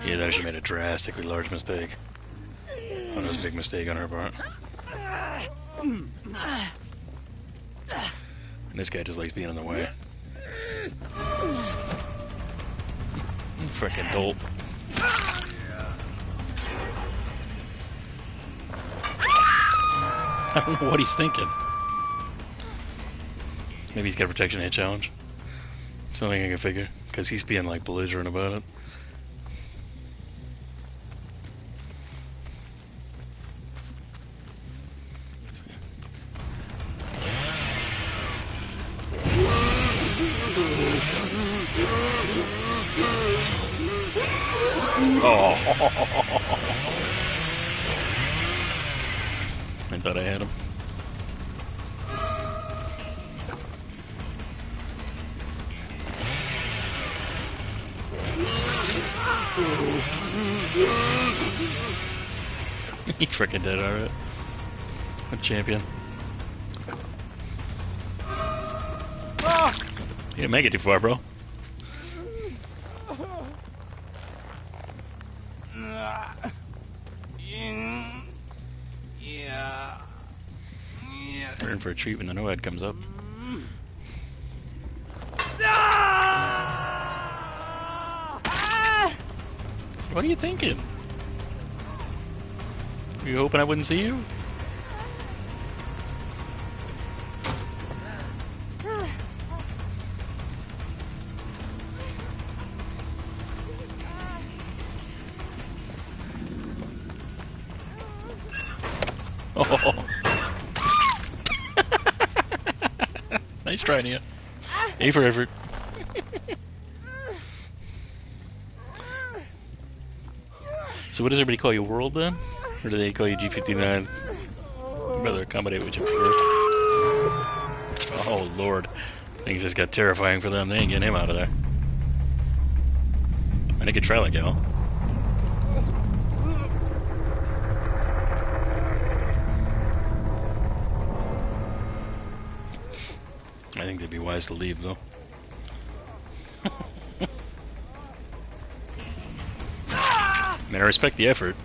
Yeah, that she made a drastically large mistake. Oh, that was a big mistake on her part. And this guy just likes being in the way. Frickin' dolt. I don't know what he's thinking. Maybe he's got a protection hit challenge. Something I can figure. Because he's being like belligerent about it. Oh. I thought I had him. He frickin' did alright. A champion. You didn't make it too far, bro. We're in for a treat when the NOAD comes up. What are you thinking? Were you hoping I wouldn't see you? Oh. Nice try, Nia. A for effort. So what does everybody call you, World, then? Or do they call you G59? I'd rather accommodate what you prefer. Oh, Lord. Things just got terrifying for them. They ain't getting him out of there. I think I could try that gal. I think they'd be wise to leave, though. I mean, I respect the effort.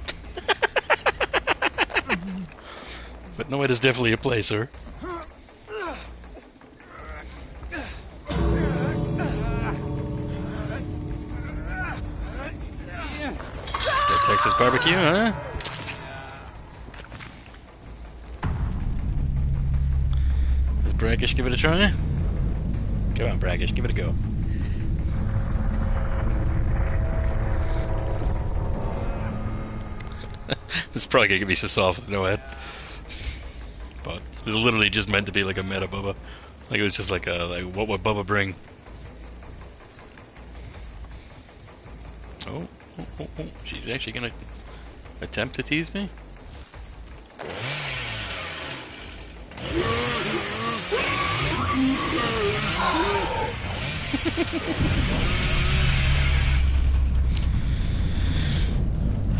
But no, it is definitely a play, sir. That Texas barbecue, huh? Does Brackish give it a try? Come on, Brackish, give it a go. It's probably gonna be so soft, no head. But it was literally just meant to be like a meta Bubba. Like it was just like what would Bubba bring? Oh. She's actually gonna attempt to tease me?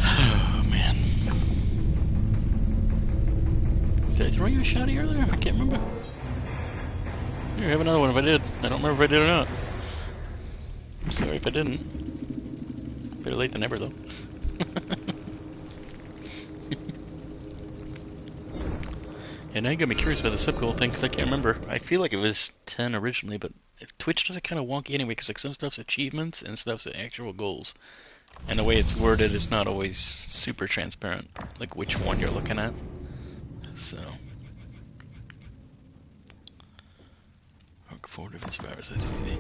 Oh, man. Did I throw you a shotty earlier? I can't remember. Here, have another one if I did. I don't remember if I did or not. Sorry if I didn't. Better late than never, though. And now you got me curious about the sub-goal thing, because I can't remember. I feel like it was 10 originally, but Twitch does it kind of wonky anyway, because like some stuff's achievements and stuff's actual goals. And the way it's worded, it's not always super transparent, like which one you're looking at. So, look, 4 different survivors, that's easy.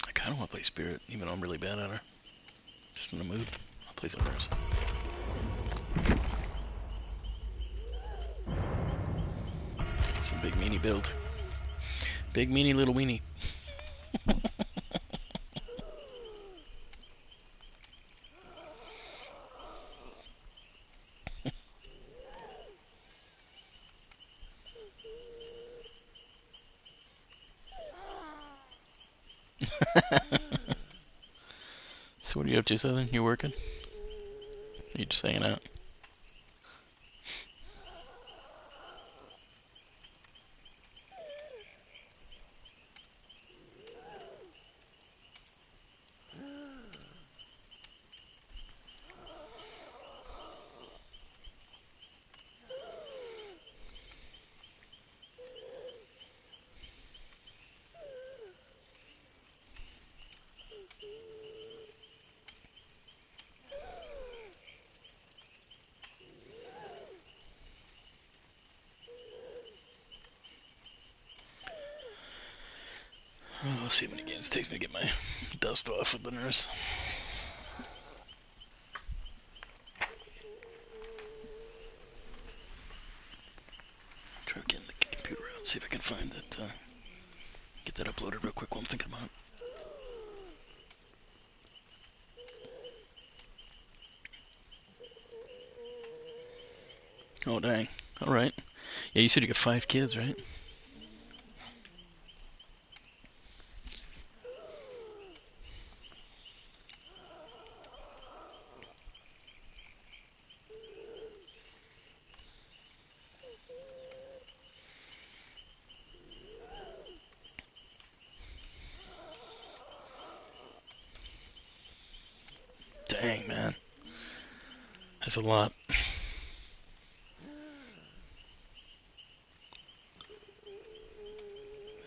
I kind of want to play Spirit, even though I'm really bad at her. Just in the mood. I'll play some nurse. It's a big meanie build. Big meanie, little weenie. So what are you up to, Southern? You working? Or you just hanging out? Oh, we'll see how many games it takes me to get my dust off with the nurse. Try getting the computer out, see if I can find that, get that uploaded real quick while I'm thinking about it. Oh, dang. Alright. Yeah, you said you got 5 kids, right? Dang, man. That's a lot.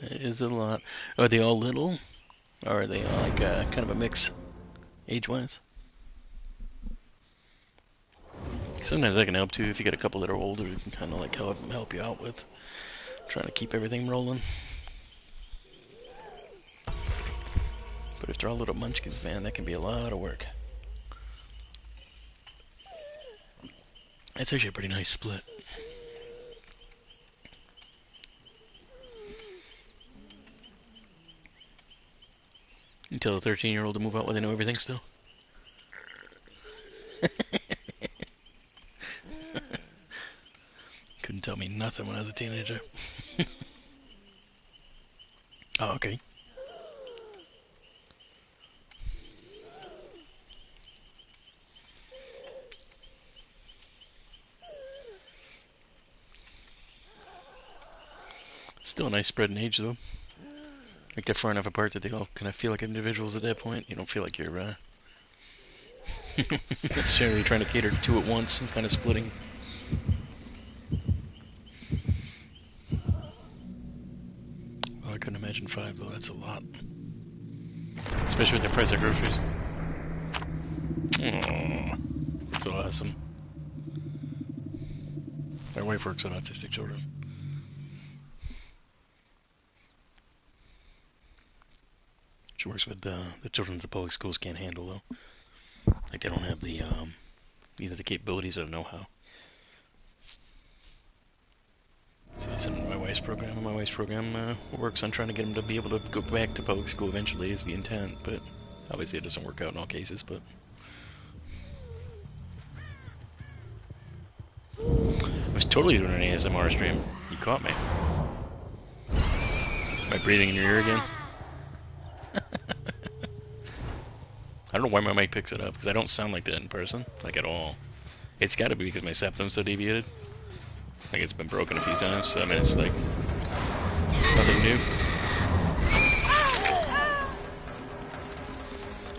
It is a lot. Are they all little? Or are they all like kind of a mix, age-wise? Sometimes that can help too. If you get a couple that are older, it can kind of like help you out with trying to keep everything rolling. But if they're all little munchkins, man, that can be a lot of work. That's actually a pretty nice split. You tell a 13-year-old to move out when they know everything still? Couldn't tell me nothing when I was a teenager. Oh, okay. Still a nice spread in age, though. Like, they're far enough apart that they all kind of feel like individuals at that point. You don't feel like you're necessarily trying to cater to two at once and kind of splitting. Well, I couldn't imagine 5, though. That's a lot. Especially with the price of groceries. Aww. That's awesome. My wife works on autistic children. She works with the children that the public schools can't handle, though. Like, they don't have the either the capabilities or the know-how. So it's in my wife's program, and my wife's program works on trying to get them to be able to go back to public school eventually is the intent, but obviously it doesn't work out in all cases, but... I was totally doing an ASMR stream. You caught me. Am I breathing in your ear again? I don't know why my mic picks it up, because I don't sound like that in person, like at all. It's gotta be because my septum's so deviated. Like, it's been broken a few times, so I mean, it's like nothing new.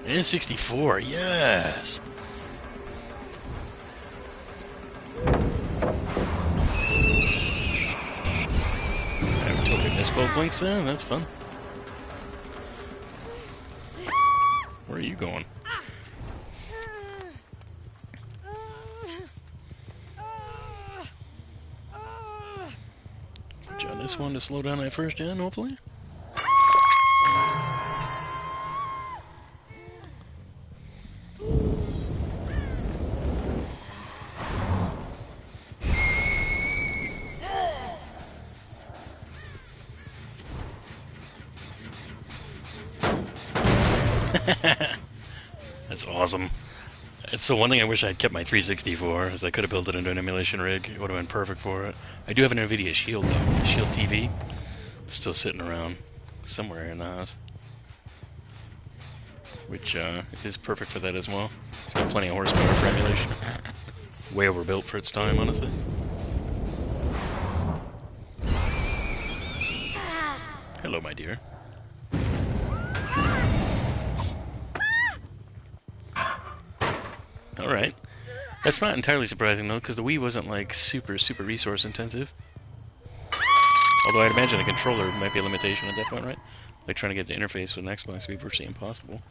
And 64, yes! I totally missed both blinks there, that's fun. Where are you going? John, this one to slow down that first gen, hopefully? That's awesome. It's the one thing I wish I'd kept my 360 for, is I could have built it into an emulation rig. It would have been perfect for it. I do have an NVIDIA Shield, though. Shield TV. It's still sitting around somewhere in the house. Which is perfect for that as well. It's got plenty of horsepower for emulation. Way overbuilt for its time, honestly. Hello, my dear. Alright. That's not entirely surprising, though, because the Wii wasn't, like, super resource intensive. Although I'd imagine a controller might be a limitation at that point, right? Like, trying to get the interface with an Xbox would be virtually impossible.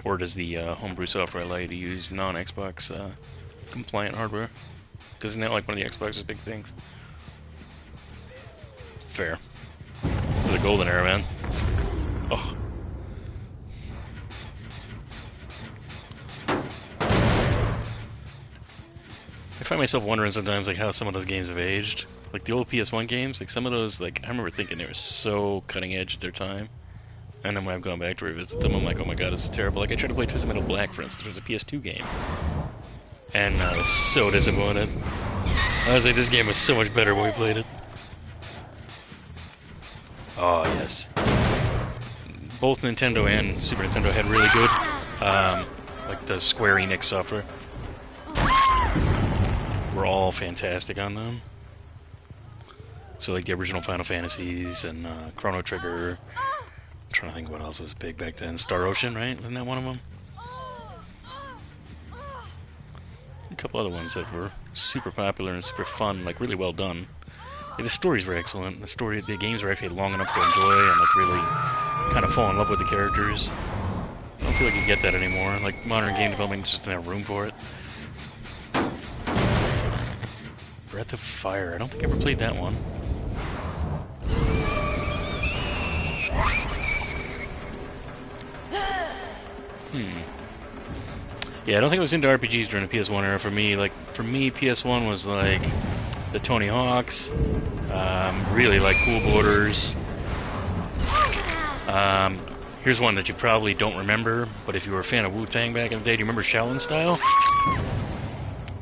Or does the homebrew software allow you to use non-Xbox compliant hardware? Because isn't that, like, one of the Xbox's big things? Fair. The golden era, man. Oh. I find myself wondering sometimes, like, how some of those games have aged. Like, the old PS1 games, like, some of those, like, I remember thinking they were so cutting edge at their time. And then when I've gone back to revisit them, I'm like, oh my god, this is terrible. Like, I tried to play Twisted Metal Black, for instance, which was a PS2 game. And I was so disappointed. I was like, this game was so much better when we played it. Oh, yes. Both Nintendo and Super Nintendo had really good, like, the Square Enix software. Were all fantastic on them. So, like, the original Final Fantasies and Chrono Trigger. I'm trying to think what else was big back then. Star Ocean, right? Wasn't that one of them? a couple other ones that were super popular and super fun, like really well done. Like, the stories were excellent. The games were actually long enough to enjoy and like really kind of fall in love with the characters. I don't feel like you get that anymore. Like modern game development just doesn't have room for it. Breath of Fire. I don't think I ever played that one. Yeah, I don't think I was into RPGs during the PS1 era. For me, PS1 was like the Tony Hawks, really like Cool Borders. Here's one that you probably don't remember, but if you were a fan of Wu-Tang back in the day, do you remember Shaolin Style?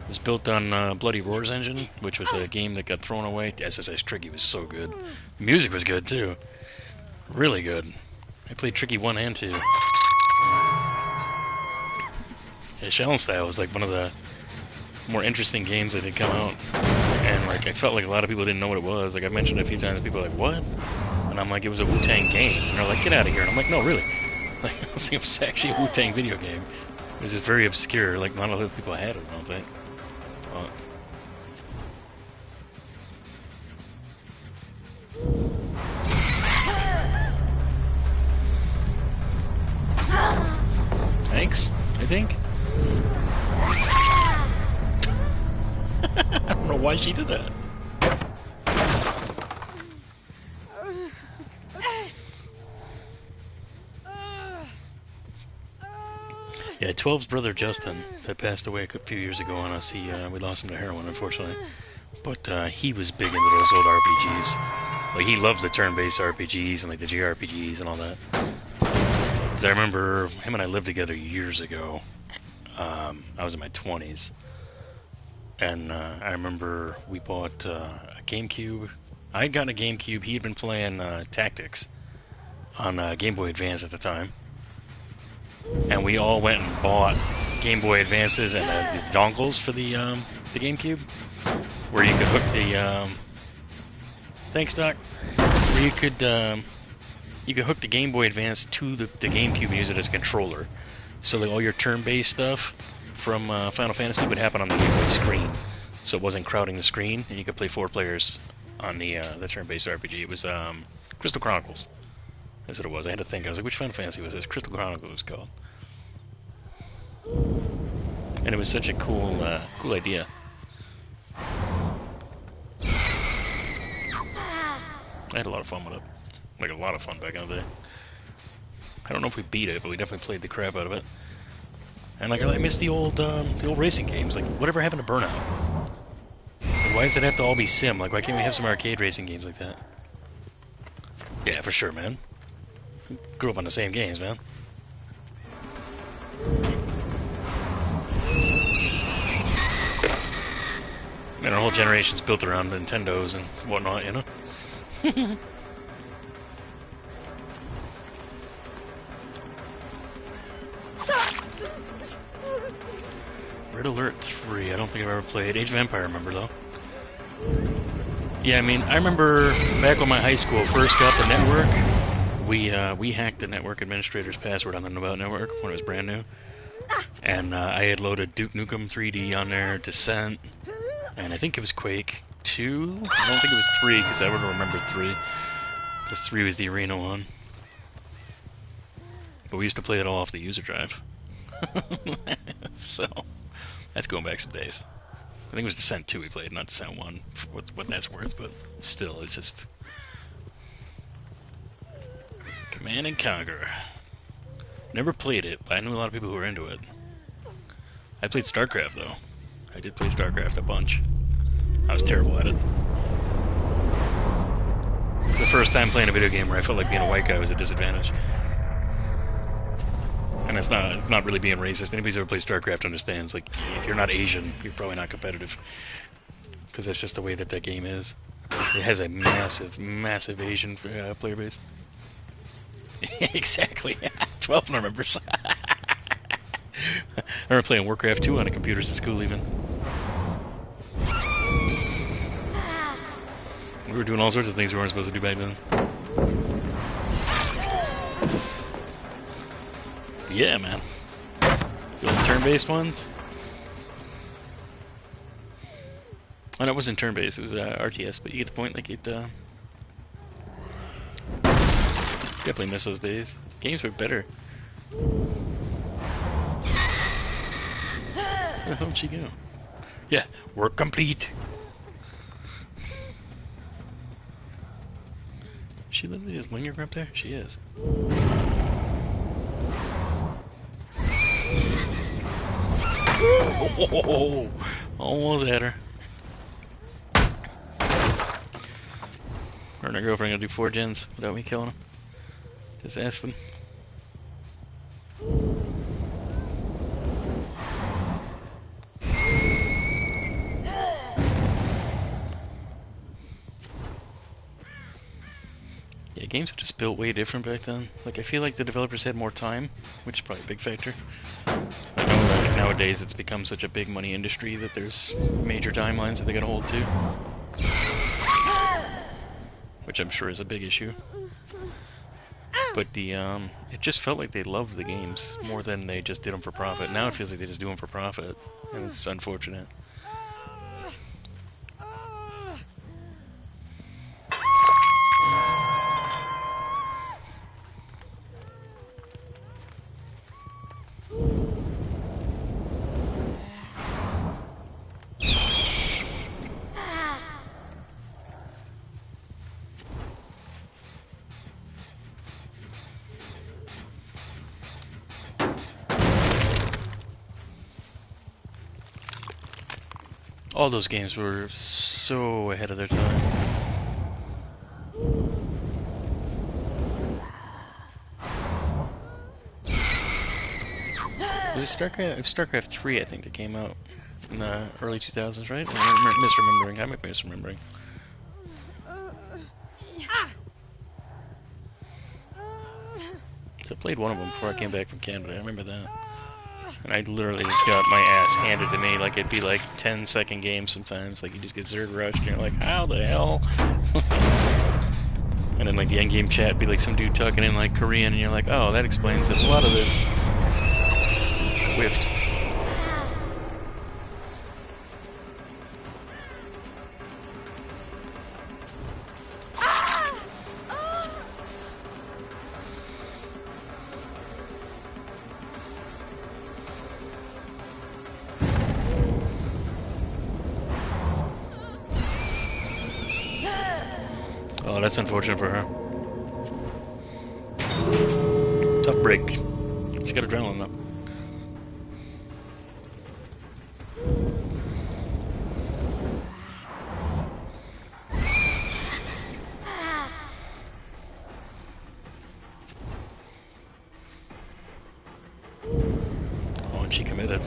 It was built on Bloody Roar's engine, which was a game that got thrown away. SSX Tricky was so good. The music was good too. Really good. I played Tricky 1 and 2. Yeah, Shaolin Style was like one of the more interesting games that had come out. And like I felt like a lot of people didn't know what it was. Like I mentioned it a few times, people were like, what? And I'm like, it was a Wu-Tang game. And they're like, get out of here. And I'm like, no, really. Like, I was like, it was actually a Wu-Tang video game. It was just very obscure. Like, not a lot of people had it, I don't think. Thanks, I think. I don't know why she did that. Yeah, 12's brother Justin had passed away a few years ago on us. We lost him to heroin, unfortunately. But he was big into those old RPGs. Like, he loved the turn-based RPGs and like the JRPGs and all that. I remember him and I lived together years ago. I was in my 20s. And I remember we bought a GameCube. I had gotten a GameCube. He had been playing Tactics on Game Boy Advance at the time. And we all went and bought Game Boy Advances and the dongles for the GameCube, where you could hook the thanks, Doc. Where you could hook the Game Boy Advance to the GameCube and use it as a controller. So like all your turn-based stuff from Final Fantasy would happen on the Game Boy screen, so it wasn't crowding the screen, and you could play 4 players on the turn-based RPG. It was Crystal Chronicles. That's what it was. I had to think. I was like, which Final Fantasy was this? Crystal Chronicles was called. And it was such a cool idea. I had a lot of fun with it. Like, a lot of fun back in the day. I don't know if we beat it, but we definitely played the crap out of it. And like, I miss the old racing games. Like, whatever happened to Burnout? Like, why does it have to all be sim? Like, why can't we have some arcade racing games like that? Yeah, for sure, man. Grew up on the same games, man. And our whole generation's built around Nintendos and whatnot, you know? Red Alert 3, I don't think I've ever played. Age of Empire, I remember, though. Yeah, I mean, I remember back when my high school first got the network, we hacked the network administrator's password on the About network when it was brand new. And I had loaded Duke Nukem 3D on there, Descent, and I think it was Quake 2? I don't think it was 3, because I would have remembered 3. Because 3 was the arena one. But we used to play it all off the user drive. So, that's going back some days. I think it was Descent 2 we played, not Descent 1, for what that's worth, but still, it's just... Command and Conquer. Never played it, but I knew a lot of people who were into it. I played StarCraft, though. I did play StarCraft a bunch. I was terrible at it. It was the first time playing a video game where I felt like being a white guy was a disadvantage. And it's not really being racist. Anybody who's ever played StarCraft understands, like, if you're not Asian, you're probably not competitive. Because that's just the way that game is. It has a massive, massive Asian player base. Exactly. 12 members. I remember playing Warcraft 2 on the computers at school even. We were doing all sorts of things we weren't supposed to do back then. Yeah, man. The old turn-based ones. Oh, no, it wasn't turn-based. It was RTS, but you get the point. Like it. Definitely miss those days. Games were better. Where the hell did she go? Yeah, work complete. She literally just lingering up there? She is. Oh, almost had her. Her and her girlfriend gonna do 4 gens without me killing them. Just ask them. Yeah, games were just built way different back then. Like, I feel like the developers had more time, which is probably a big factor. I know that nowadays it's become such a big money industry that there's major timelines that they gotta hold to. Which I'm sure is a big issue. But it just felt like they loved the games more than they just did them for profit. Now it feels like they just do them for profit, and it's unfortunate. All those games were so ahead of their time. Was it StarCraft 3, I think, that came out in the early 2000s, right? I'm misremembering. I might be misremembering. I played one of them before I came back from Canada. I remember that. And I literally just got my ass handed to me. Like, it'd be like 10-second games sometimes. Like, you just get Zerg rushed and you're like, how the hell? And then, like, the endgame chat would be like some dude talking in, like, Korean, and you're like, oh, that explains it. A lot of this. Whiffed. Oh, that's unfortunate for her. Tough break. She's got adrenaline though. Oh, and she committed.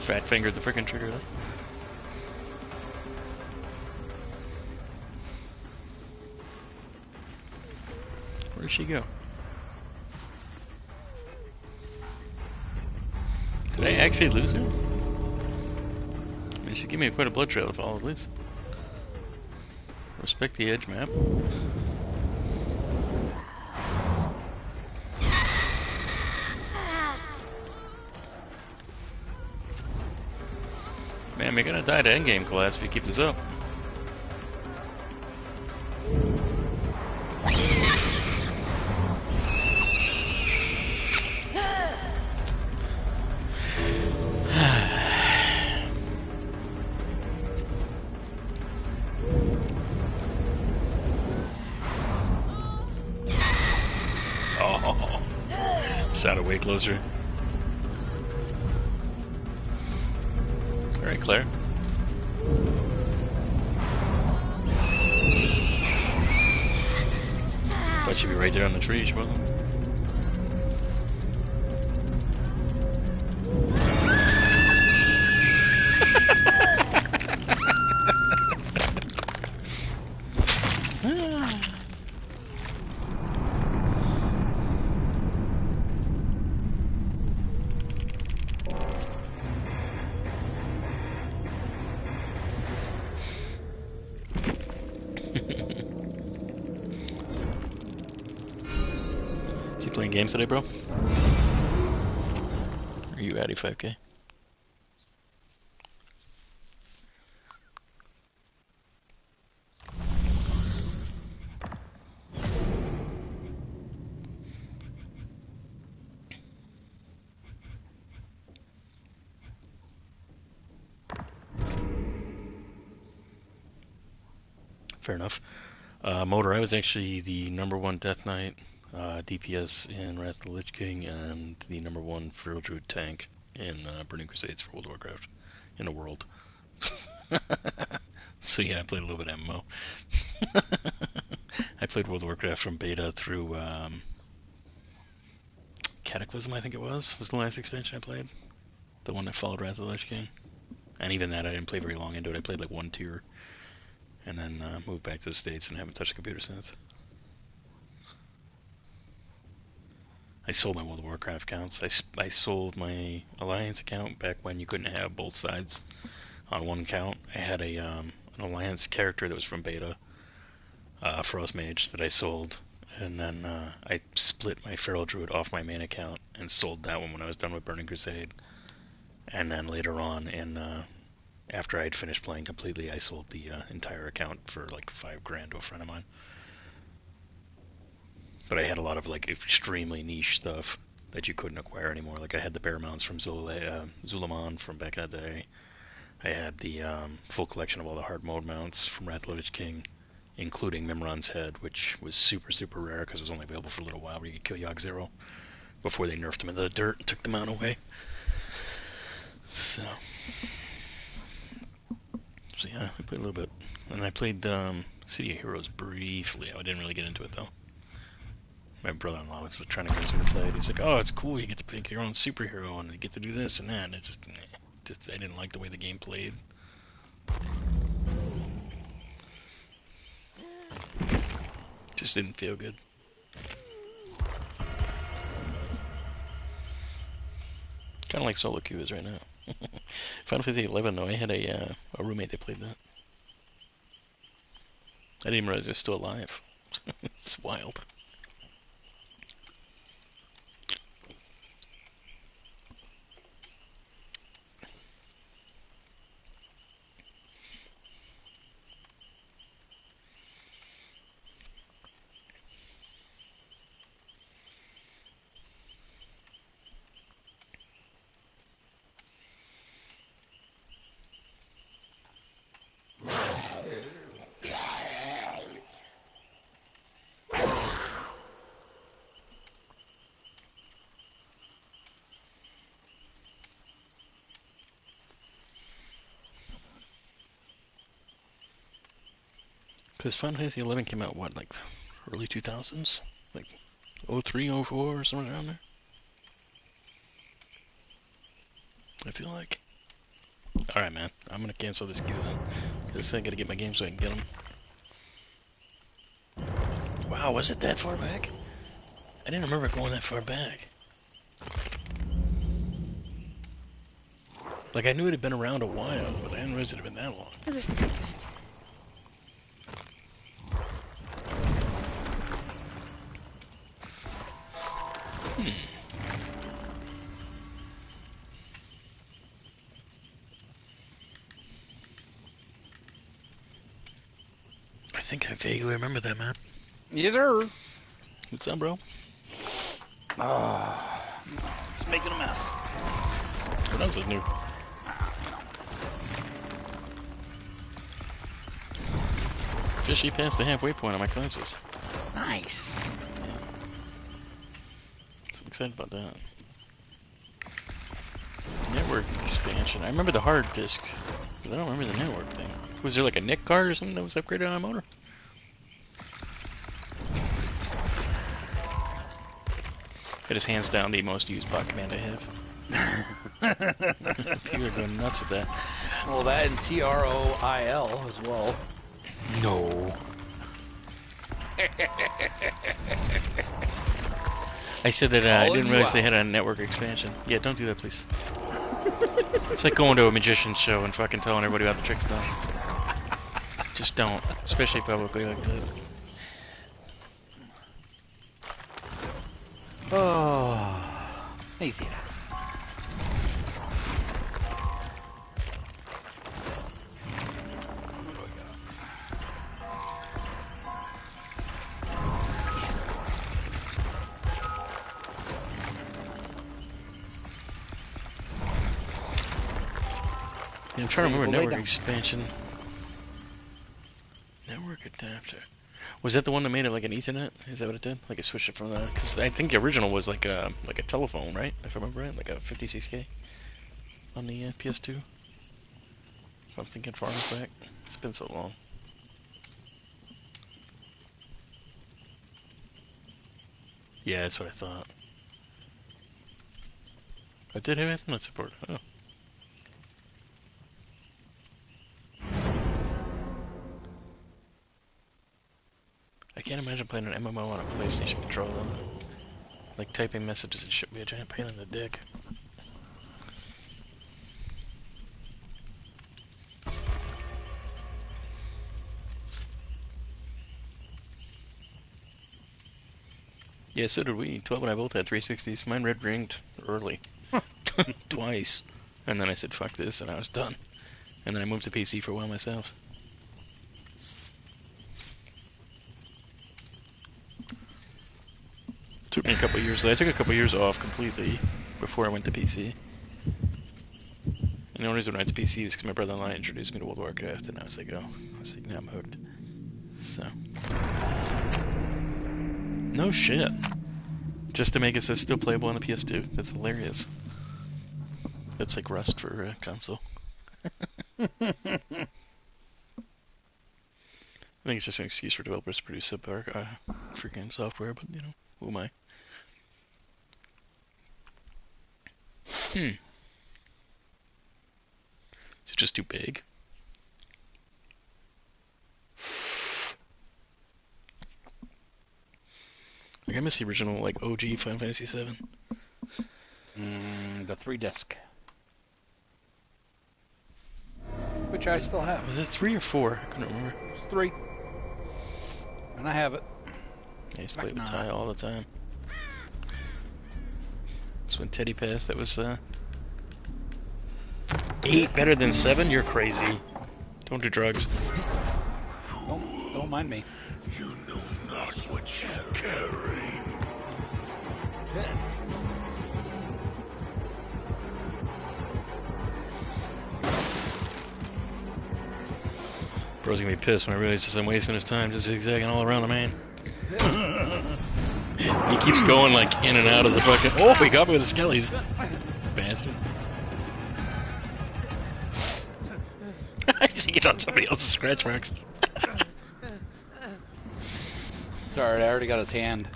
Fat fingered the frickin' trigger though. Where'd she go? Did I actually lose her? I mean, she gave me quite a blood trail to follow at least. Respect the edge map. Man, we're gonna die to endgame collapse if you keep this up. Oh, sounded way closer. Alright, Claire. Thought she'd be right there on the tree, she wasn't. playing games today, bro? Are you at 5K? Fair enough. Motor, I was actually the #1 Death Knight, DPS in Wrath of the Lich King, and the #1 Feral Druid tank in Burning Crusades for World of Warcraft in the world. So yeah, I played a little bit of MMO. I played World of Warcraft from beta through Cataclysm, I think it was the last expansion I played. The one that followed Wrath of the Lich King. And even that, I didn't play very long into it. I played like one tier, and then moved back to the States and haven't touched the computer since. I sold my World of Warcraft accounts. I sold my Alliance account back when you couldn't have both sides on one account. I had an Alliance character that was from beta, Frost Mage, that I sold, and then I split my Feral Druid off my main account and sold that one when I was done with Burning Crusade. And then later on, after I'd finished playing completely, I sold the entire account for like $5,000 to a friend of mine. But I had a lot of like extremely niche stuff that you couldn't acquire anymore. Like I had the bear mounts from Zulaman from back in the day. I had the full collection of all the hard mode mounts from Wrath of the Lich King, including Mimron's head, which was super, super rare because it was only available for a little while where you could kill Yogg Zero before they nerfed him into the dirt and took the mount away. So yeah, I played a little bit. And I played City of Heroes briefly. I didn't really get into it though. My brother-in-law was trying to convince me to play it. He was like, "Oh, it's cool. You get to pick your own superhero and you get to do this and that." And it's just I didn't like the way the game played. Just didn't feel good. Kind of like solo queue is right now. Final Fantasy 11 though, I had a roommate that played that. I didn't even realize he was still alive. It's wild. Because Final Fantasy 11 came out, what, like early 2000s? Like 03, 04 or somewhere around there? I feel like. Alright, man. I'm gonna cancel this queue then. Because I gotta get my game so I can get them. Wow, was it that far back? I didn't remember going that far back. Like, I knew it had been around a while, but I didn't realize it had been that long. This isn't good. I think I vaguely remember that, man. Yes, sir. What's up, bro? Just making a mess. What else is new? Just passed the halfway point on my classes. Nice. So I'm excited about that. Network expansion. I remember the hard disk, but I don't remember the network thing. Was there like a NIC card or something that was upgraded on a motor? That is hands down the most used bot command I have. People are going nuts with that. Well, that and TROIL as well. No. I said that I didn't realize they had a network expansion. Yeah, don't do that, please. It's like going to a magician's show and fucking telling everybody about the trick's done. Just don't, especially publicly like that. Oh, easy. Yeah, I'm trying to remember We'll lay network down. expansion. Network adapter. Was that the one that made it like an Ethernet? Is that what it did? Like it switched it from the... Because I think the original was like a telephone, right? If I remember right, like a 56K on the PS2. If I'm thinking far enough back. It's been so long. Yeah, that's what I thought. I did have Ethernet support. Oh. I can't imagine playing an MMO on a PlayStation controller. Like typing messages, it should be a giant pain in the dick. Yeah, so did we. 12 and I both had 360s. Mine red ringed early. Twice. And then I said, fuck this, and I was done. And then I moved to PC for a while myself. Took me a couple years. I took a couple years off completely before I went to PC. And the only reason I went to PC was because my brother-in-law introduced me to World of Warcraft, and I was like, oh. I was like, now I'm hooked. So. No shit. Just to make it so it's still playable on the PS2. That's hilarious. That's like Rust for console. I think it's just an excuse for developers to produce subpar freaking software, but you know, who am I? Is it just too big? Like I miss the original, like OG Final Fantasy VII. The 3-disc. Which I still have. Was it 3 or 4? I couldn't remember. It's 3. And I have it. I used to play it with Ty all the time. So when Teddy passed, that was 8 better than 7? You're crazy. Don't do drugs. Don't mind me. You know not what you carry. Bro's gonna be pissed when I realize I'm wasting his time just zigzagging all around the man. He keeps going like in and out of the fucking... Oh, he got me with the skellies. Bastard. He's eating on somebody else's scratch marks. Sorry, I already got his hand.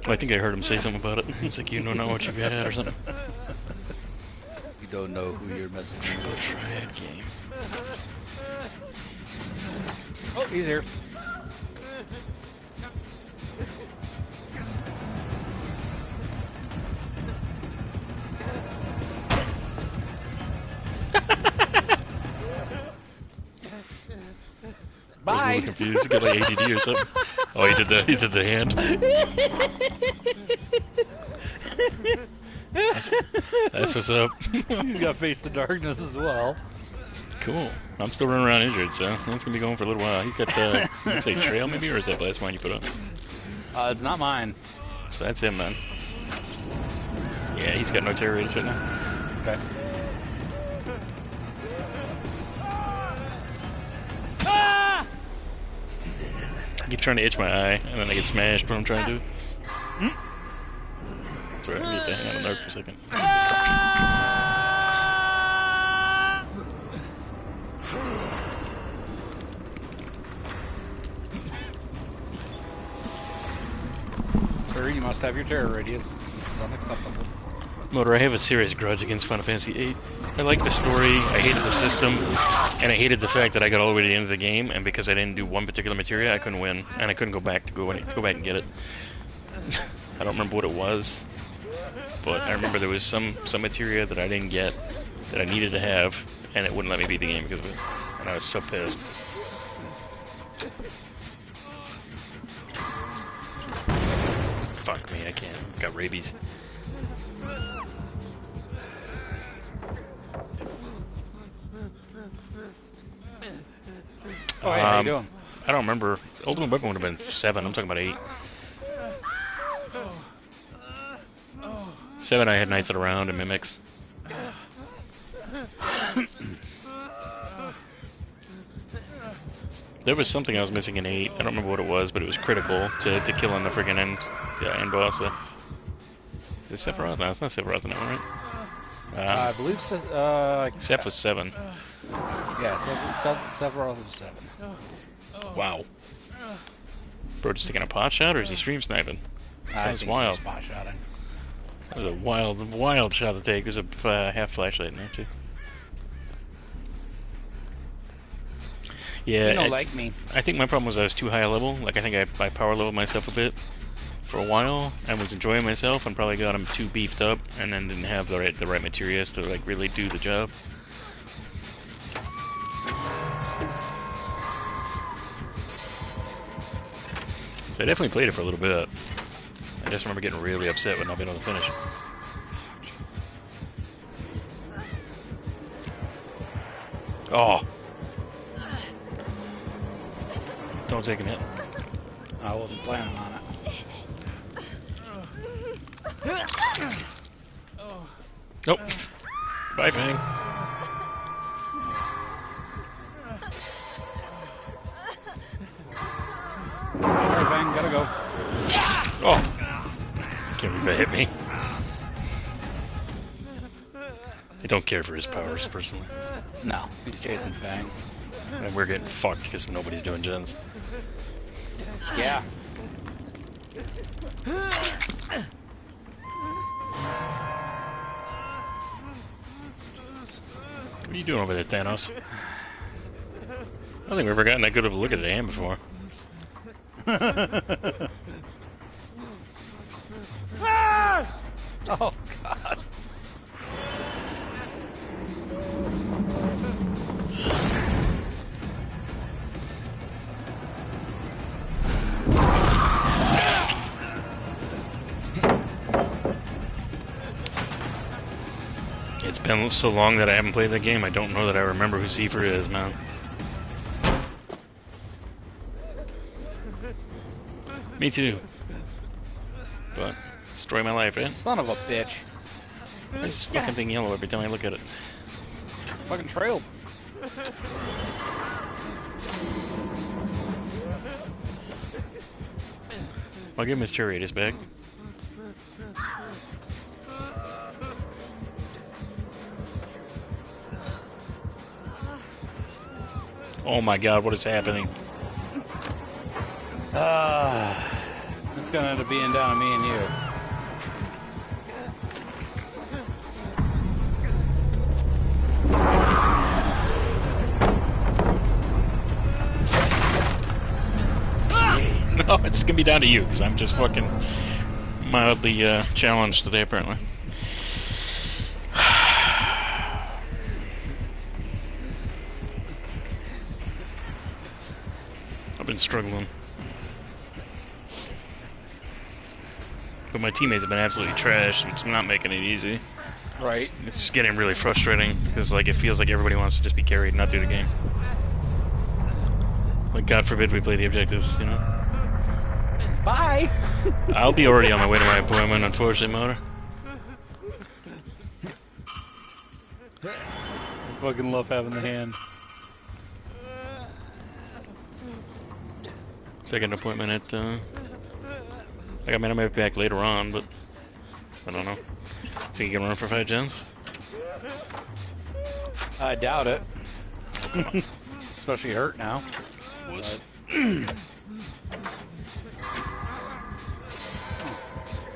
Well, I think I heard him say something about it. He's like, you don't know what you've had or something. You don't know who you're messing with. Triad game. Oh, he's here. I was a little confused. He got like ADD or something. Oh, he did the hand. That's what's up. He's got Face the Darkness as well. Cool. I'm still running around injured, so that's gonna be going for a little while. He's got looks like trail maybe, or is that last one you put up? It's not mine. So that's him then. Yeah, he's got no terror radius right now. Okay. I keep trying to itch my eye, and then I get smashed when I'm trying to. That's alright, I get to hang on the nerve for a second. Sir, you must have your terror radius. This is unacceptable. Motor, I have a serious grudge against Final Fantasy VIII. I liked the story, I hated the system, and I hated the fact that I got all the way to the end of the game, and because I didn't do one particular materia, I couldn't win, and I couldn't go back and get it. I don't remember what it was, but I remember there was some materia that I didn't get that I needed to have, and it wouldn't let me beat the game because of it, and I was so pissed. fuck me, I can't. I've got rabies. Oh, hey, how you doing? I don't remember. Ultimate Weapon would have been 7. I'm talking about 8. 7, I had Knights of the Round and Mimics. There was something I was missing in 8. I don't remember what it was, but it was critical to killing the friggin' end boss. Is it Sephiroth? No, it's not Sephiroth now, right? I believe so. Seph was 7. Yeah, Sephiroth was 7. Wow. Bro, just taking a pot shot, or is he stream sniping? That was wild. Spot shotting. That was a wild shot to take. There's a half flashlight in there, too. Yeah, You don't like me. I think my problem was I was too high a level. Like, I think I power leveled myself a bit for a while and was enjoying myself and probably got him too beefed up and then didn't have the right materials to, like, really do the job. So I definitely played it for a little bit. I just remember getting really upset when not being able to finish. Oh! Don't take a hit. I wasn't planning on it. Nope. Bye, Fang. Alright, Bang, gotta go. Oh! Can't believe that hit me. I don't care for his powers, personally. No, he's chasing Bang. And we're getting fucked because nobody's doing gens. Yeah. What are you doing over there, Thanos? I don't think we've ever gotten that good of a look at the hand before. Oh, God. It's been so long that I haven't played that game, I don't know that I remember who Seifer is, man. Me too. But, destroy my life, eh? Son of a bitch. Why is this fucking thing yellow every time I look at it? Fucking trailed. I'll give him his Chariot's back. Oh my god, what is happening? It's gonna end up being down to me and you. No, it's gonna be down to you, because I'm just fucking mildly challenged today, apparently. I've been struggling. But my teammates have been absolutely trash, and it's not making it easy. Right. It's getting really frustrating, because like it feels like everybody wants to just be carried and not do the game. Like, God forbid we play the objectives, you know? Bye! I'll be already on my way to my appointment, unfortunately, Mona. I fucking love having the hand. Second appointment at, like, I mean, I might be back later on, but I don't know. Think you can run for 5 gens? I doubt it. Especially hurt now. Was.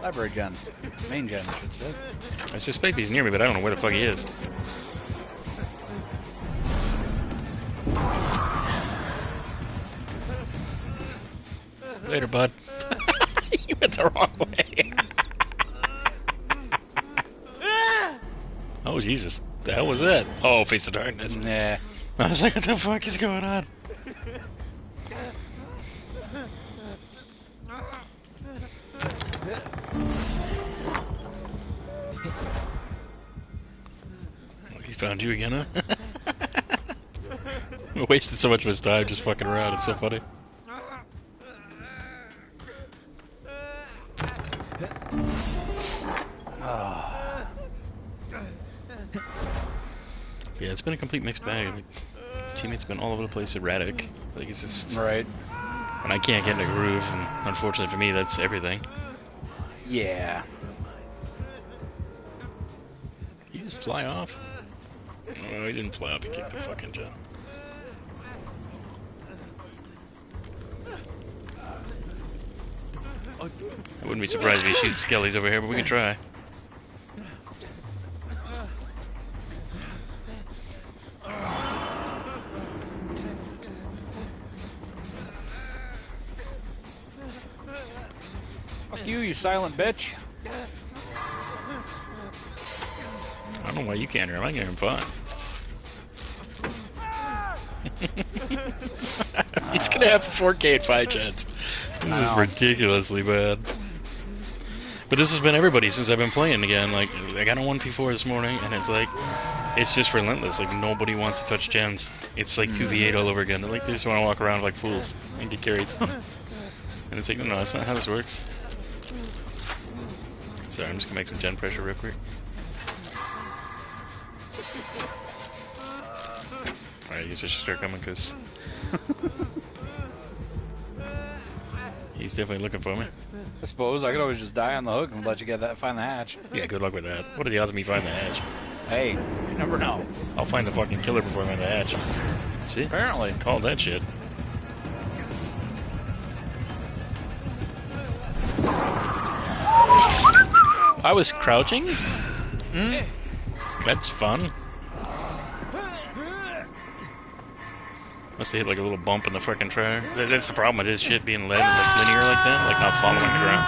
Library gen. Main gen, I should say. I suspect he's near me, but I don't know where the fuck he is. Later, bud. You went the wrong way. Oh, Jesus. The hell was that? Oh, Face of Darkness. Nah. I was like, what the fuck is going on? He's found you again, huh? I wasted so much of his time just fucking around. It's so funny. Yeah, it's been a complete mixed bag. Like, teammates have been all over the place, erratic. Like, it's just... Right. When I can't get in a groove, and unfortunately for me, that's everything. Yeah. Did you just fly off? No, he didn't fly off. He kicked the fucking jet. I wouldn't be surprised if he shoots skellies over here, but we can try. Fuck you silent bitch. I don't know why you can't hear him. I can hear him fine. He's gonna have 4K and 5 jets. This is ridiculously bad. But this has been everybody since I've been playing again. Like, I got a 1v4 this morning, and it's like, it's just relentless. Like, nobody wants to touch gens. It's like 2v8 all over again. They're like, they just want to walk around like fools and get carried. And it's like, no, that's not how this works. Sorry, I'm just gonna make some gen pressure real quick. Alright, I guess I should start coming, because he's definitely looking for me. I suppose I could always just die on the hook and let you get that, find the hatch. Yeah, good luck with that. What are the odds of me finding the hatch? Hey, you never know. I'll find the fucking killer before I find the hatch. See? Apparently. Called that shit. I was crouching? That's fun. Must have hit like a little bump in the fucking trailer. That's the problem with his shit being led like linear like that, like not following the ground.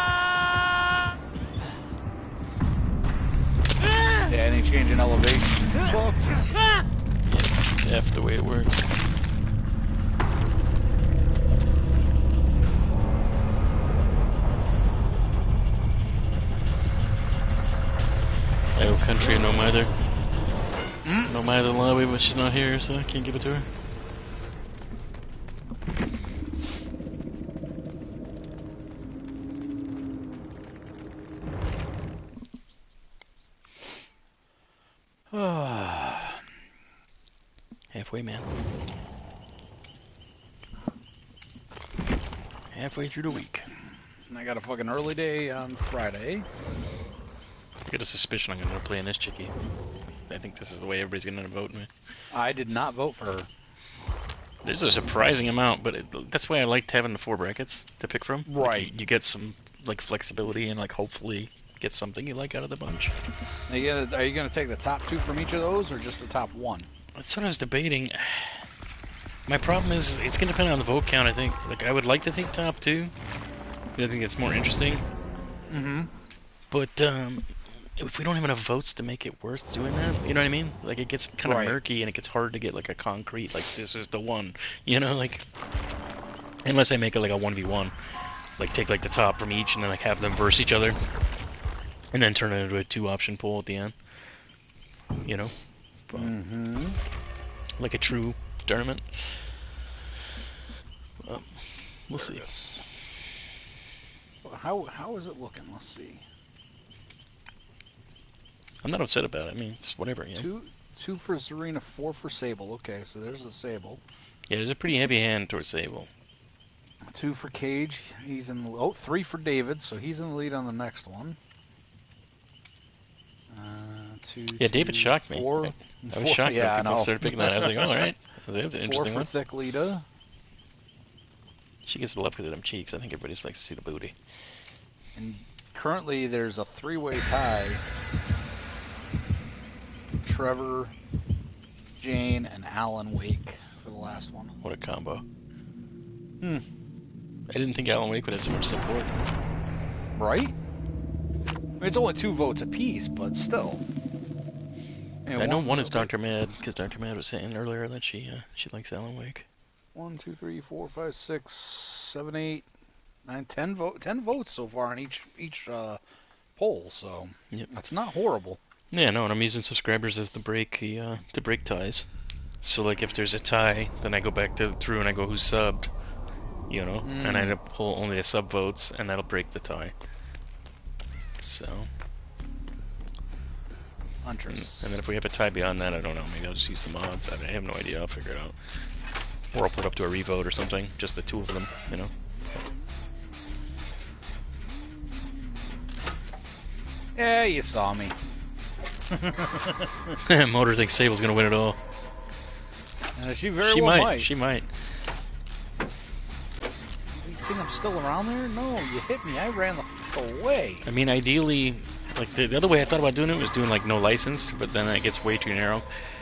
Yeah, any change in elevation. Yeah, it's F the way it works. Oh, country, no mither. No mither lobby, but she's not here, so I can't give it to her. Halfway, man. Halfway through the week. And I got a fucking early day on Friday. I get a suspicion I'm gonna play in this chickie. I think this is the way everybody's gonna vote me. I did not vote for her. There's a surprising amount, but that's why I liked having the 4 brackets to pick from. Right. Like, you get some like flexibility and like hopefully get something you like out of the bunch. Are you gonna take the top 2 from each of those, or just the top 1? That's what I was debating. My problem is it's gonna depend on the vote count. I think. Like I would like to think top 2. I think it's more interesting. But if we don't have enough votes to make it worth doing that, you know what I mean? Like it gets kind of murky and it gets hard to get like a concrete, like this is the one, you know, like unless I make it like a 1v1, like take like the top from each and then like have them verse each other, and then turn it into a 2-option poll at the end, you know, but, like a true tournament. We'll see. How is it looking? Let's see. I'm not upset about it. I mean, it's whatever. You know? Two for Serena, 4 for Sable. Okay, so there's a Sable. Yeah, there's a pretty heavy hand towards Sable. 2 for Cage. He's in the 3 for David, so he's in the lead on the next one. 2. Yeah, David shocked me. 4. I was shocked when people started picking that. I was like, oh, all right. That's an 4 interesting for one. Thick Lita. She gets the love because of them cheeks. I think everybody just likes to see the booty. And currently there's a 3-way tie. Trevor, Jane, and Alan Wake for the last one. What a combo. I didn't think Alan Wake would have so much support. Right? I mean, it's only 2 votes apiece, but still. And I know one is Dr. Mad, because Dr. Mad was saying earlier that she likes Alan Wake. 1, 2, 3, 4, 5, 6, 7, 8. 10 votes so far on each poll, so Yep. that's not horrible. Yeah, no, and I'm using subscribers as to break ties. So like if there's a tie, then I go back through and I go who subbed, and I end up pull only the sub votes, and that'll break the tie. So. Interesting. And then if we have a tie beyond that, I don't know. Maybe I'll just use the mods. I have no idea. I'll figure it out. Or I'll put up to a revote or something. Just the two of them, Yeah, you saw me. Motor thinks Sable's gonna win it all. She very well might. She might. You think I'm still around there? No, you hit me. I ran the fuck away. I mean, ideally, like the other way I thought about doing it was doing like no license, but then that gets way too narrow.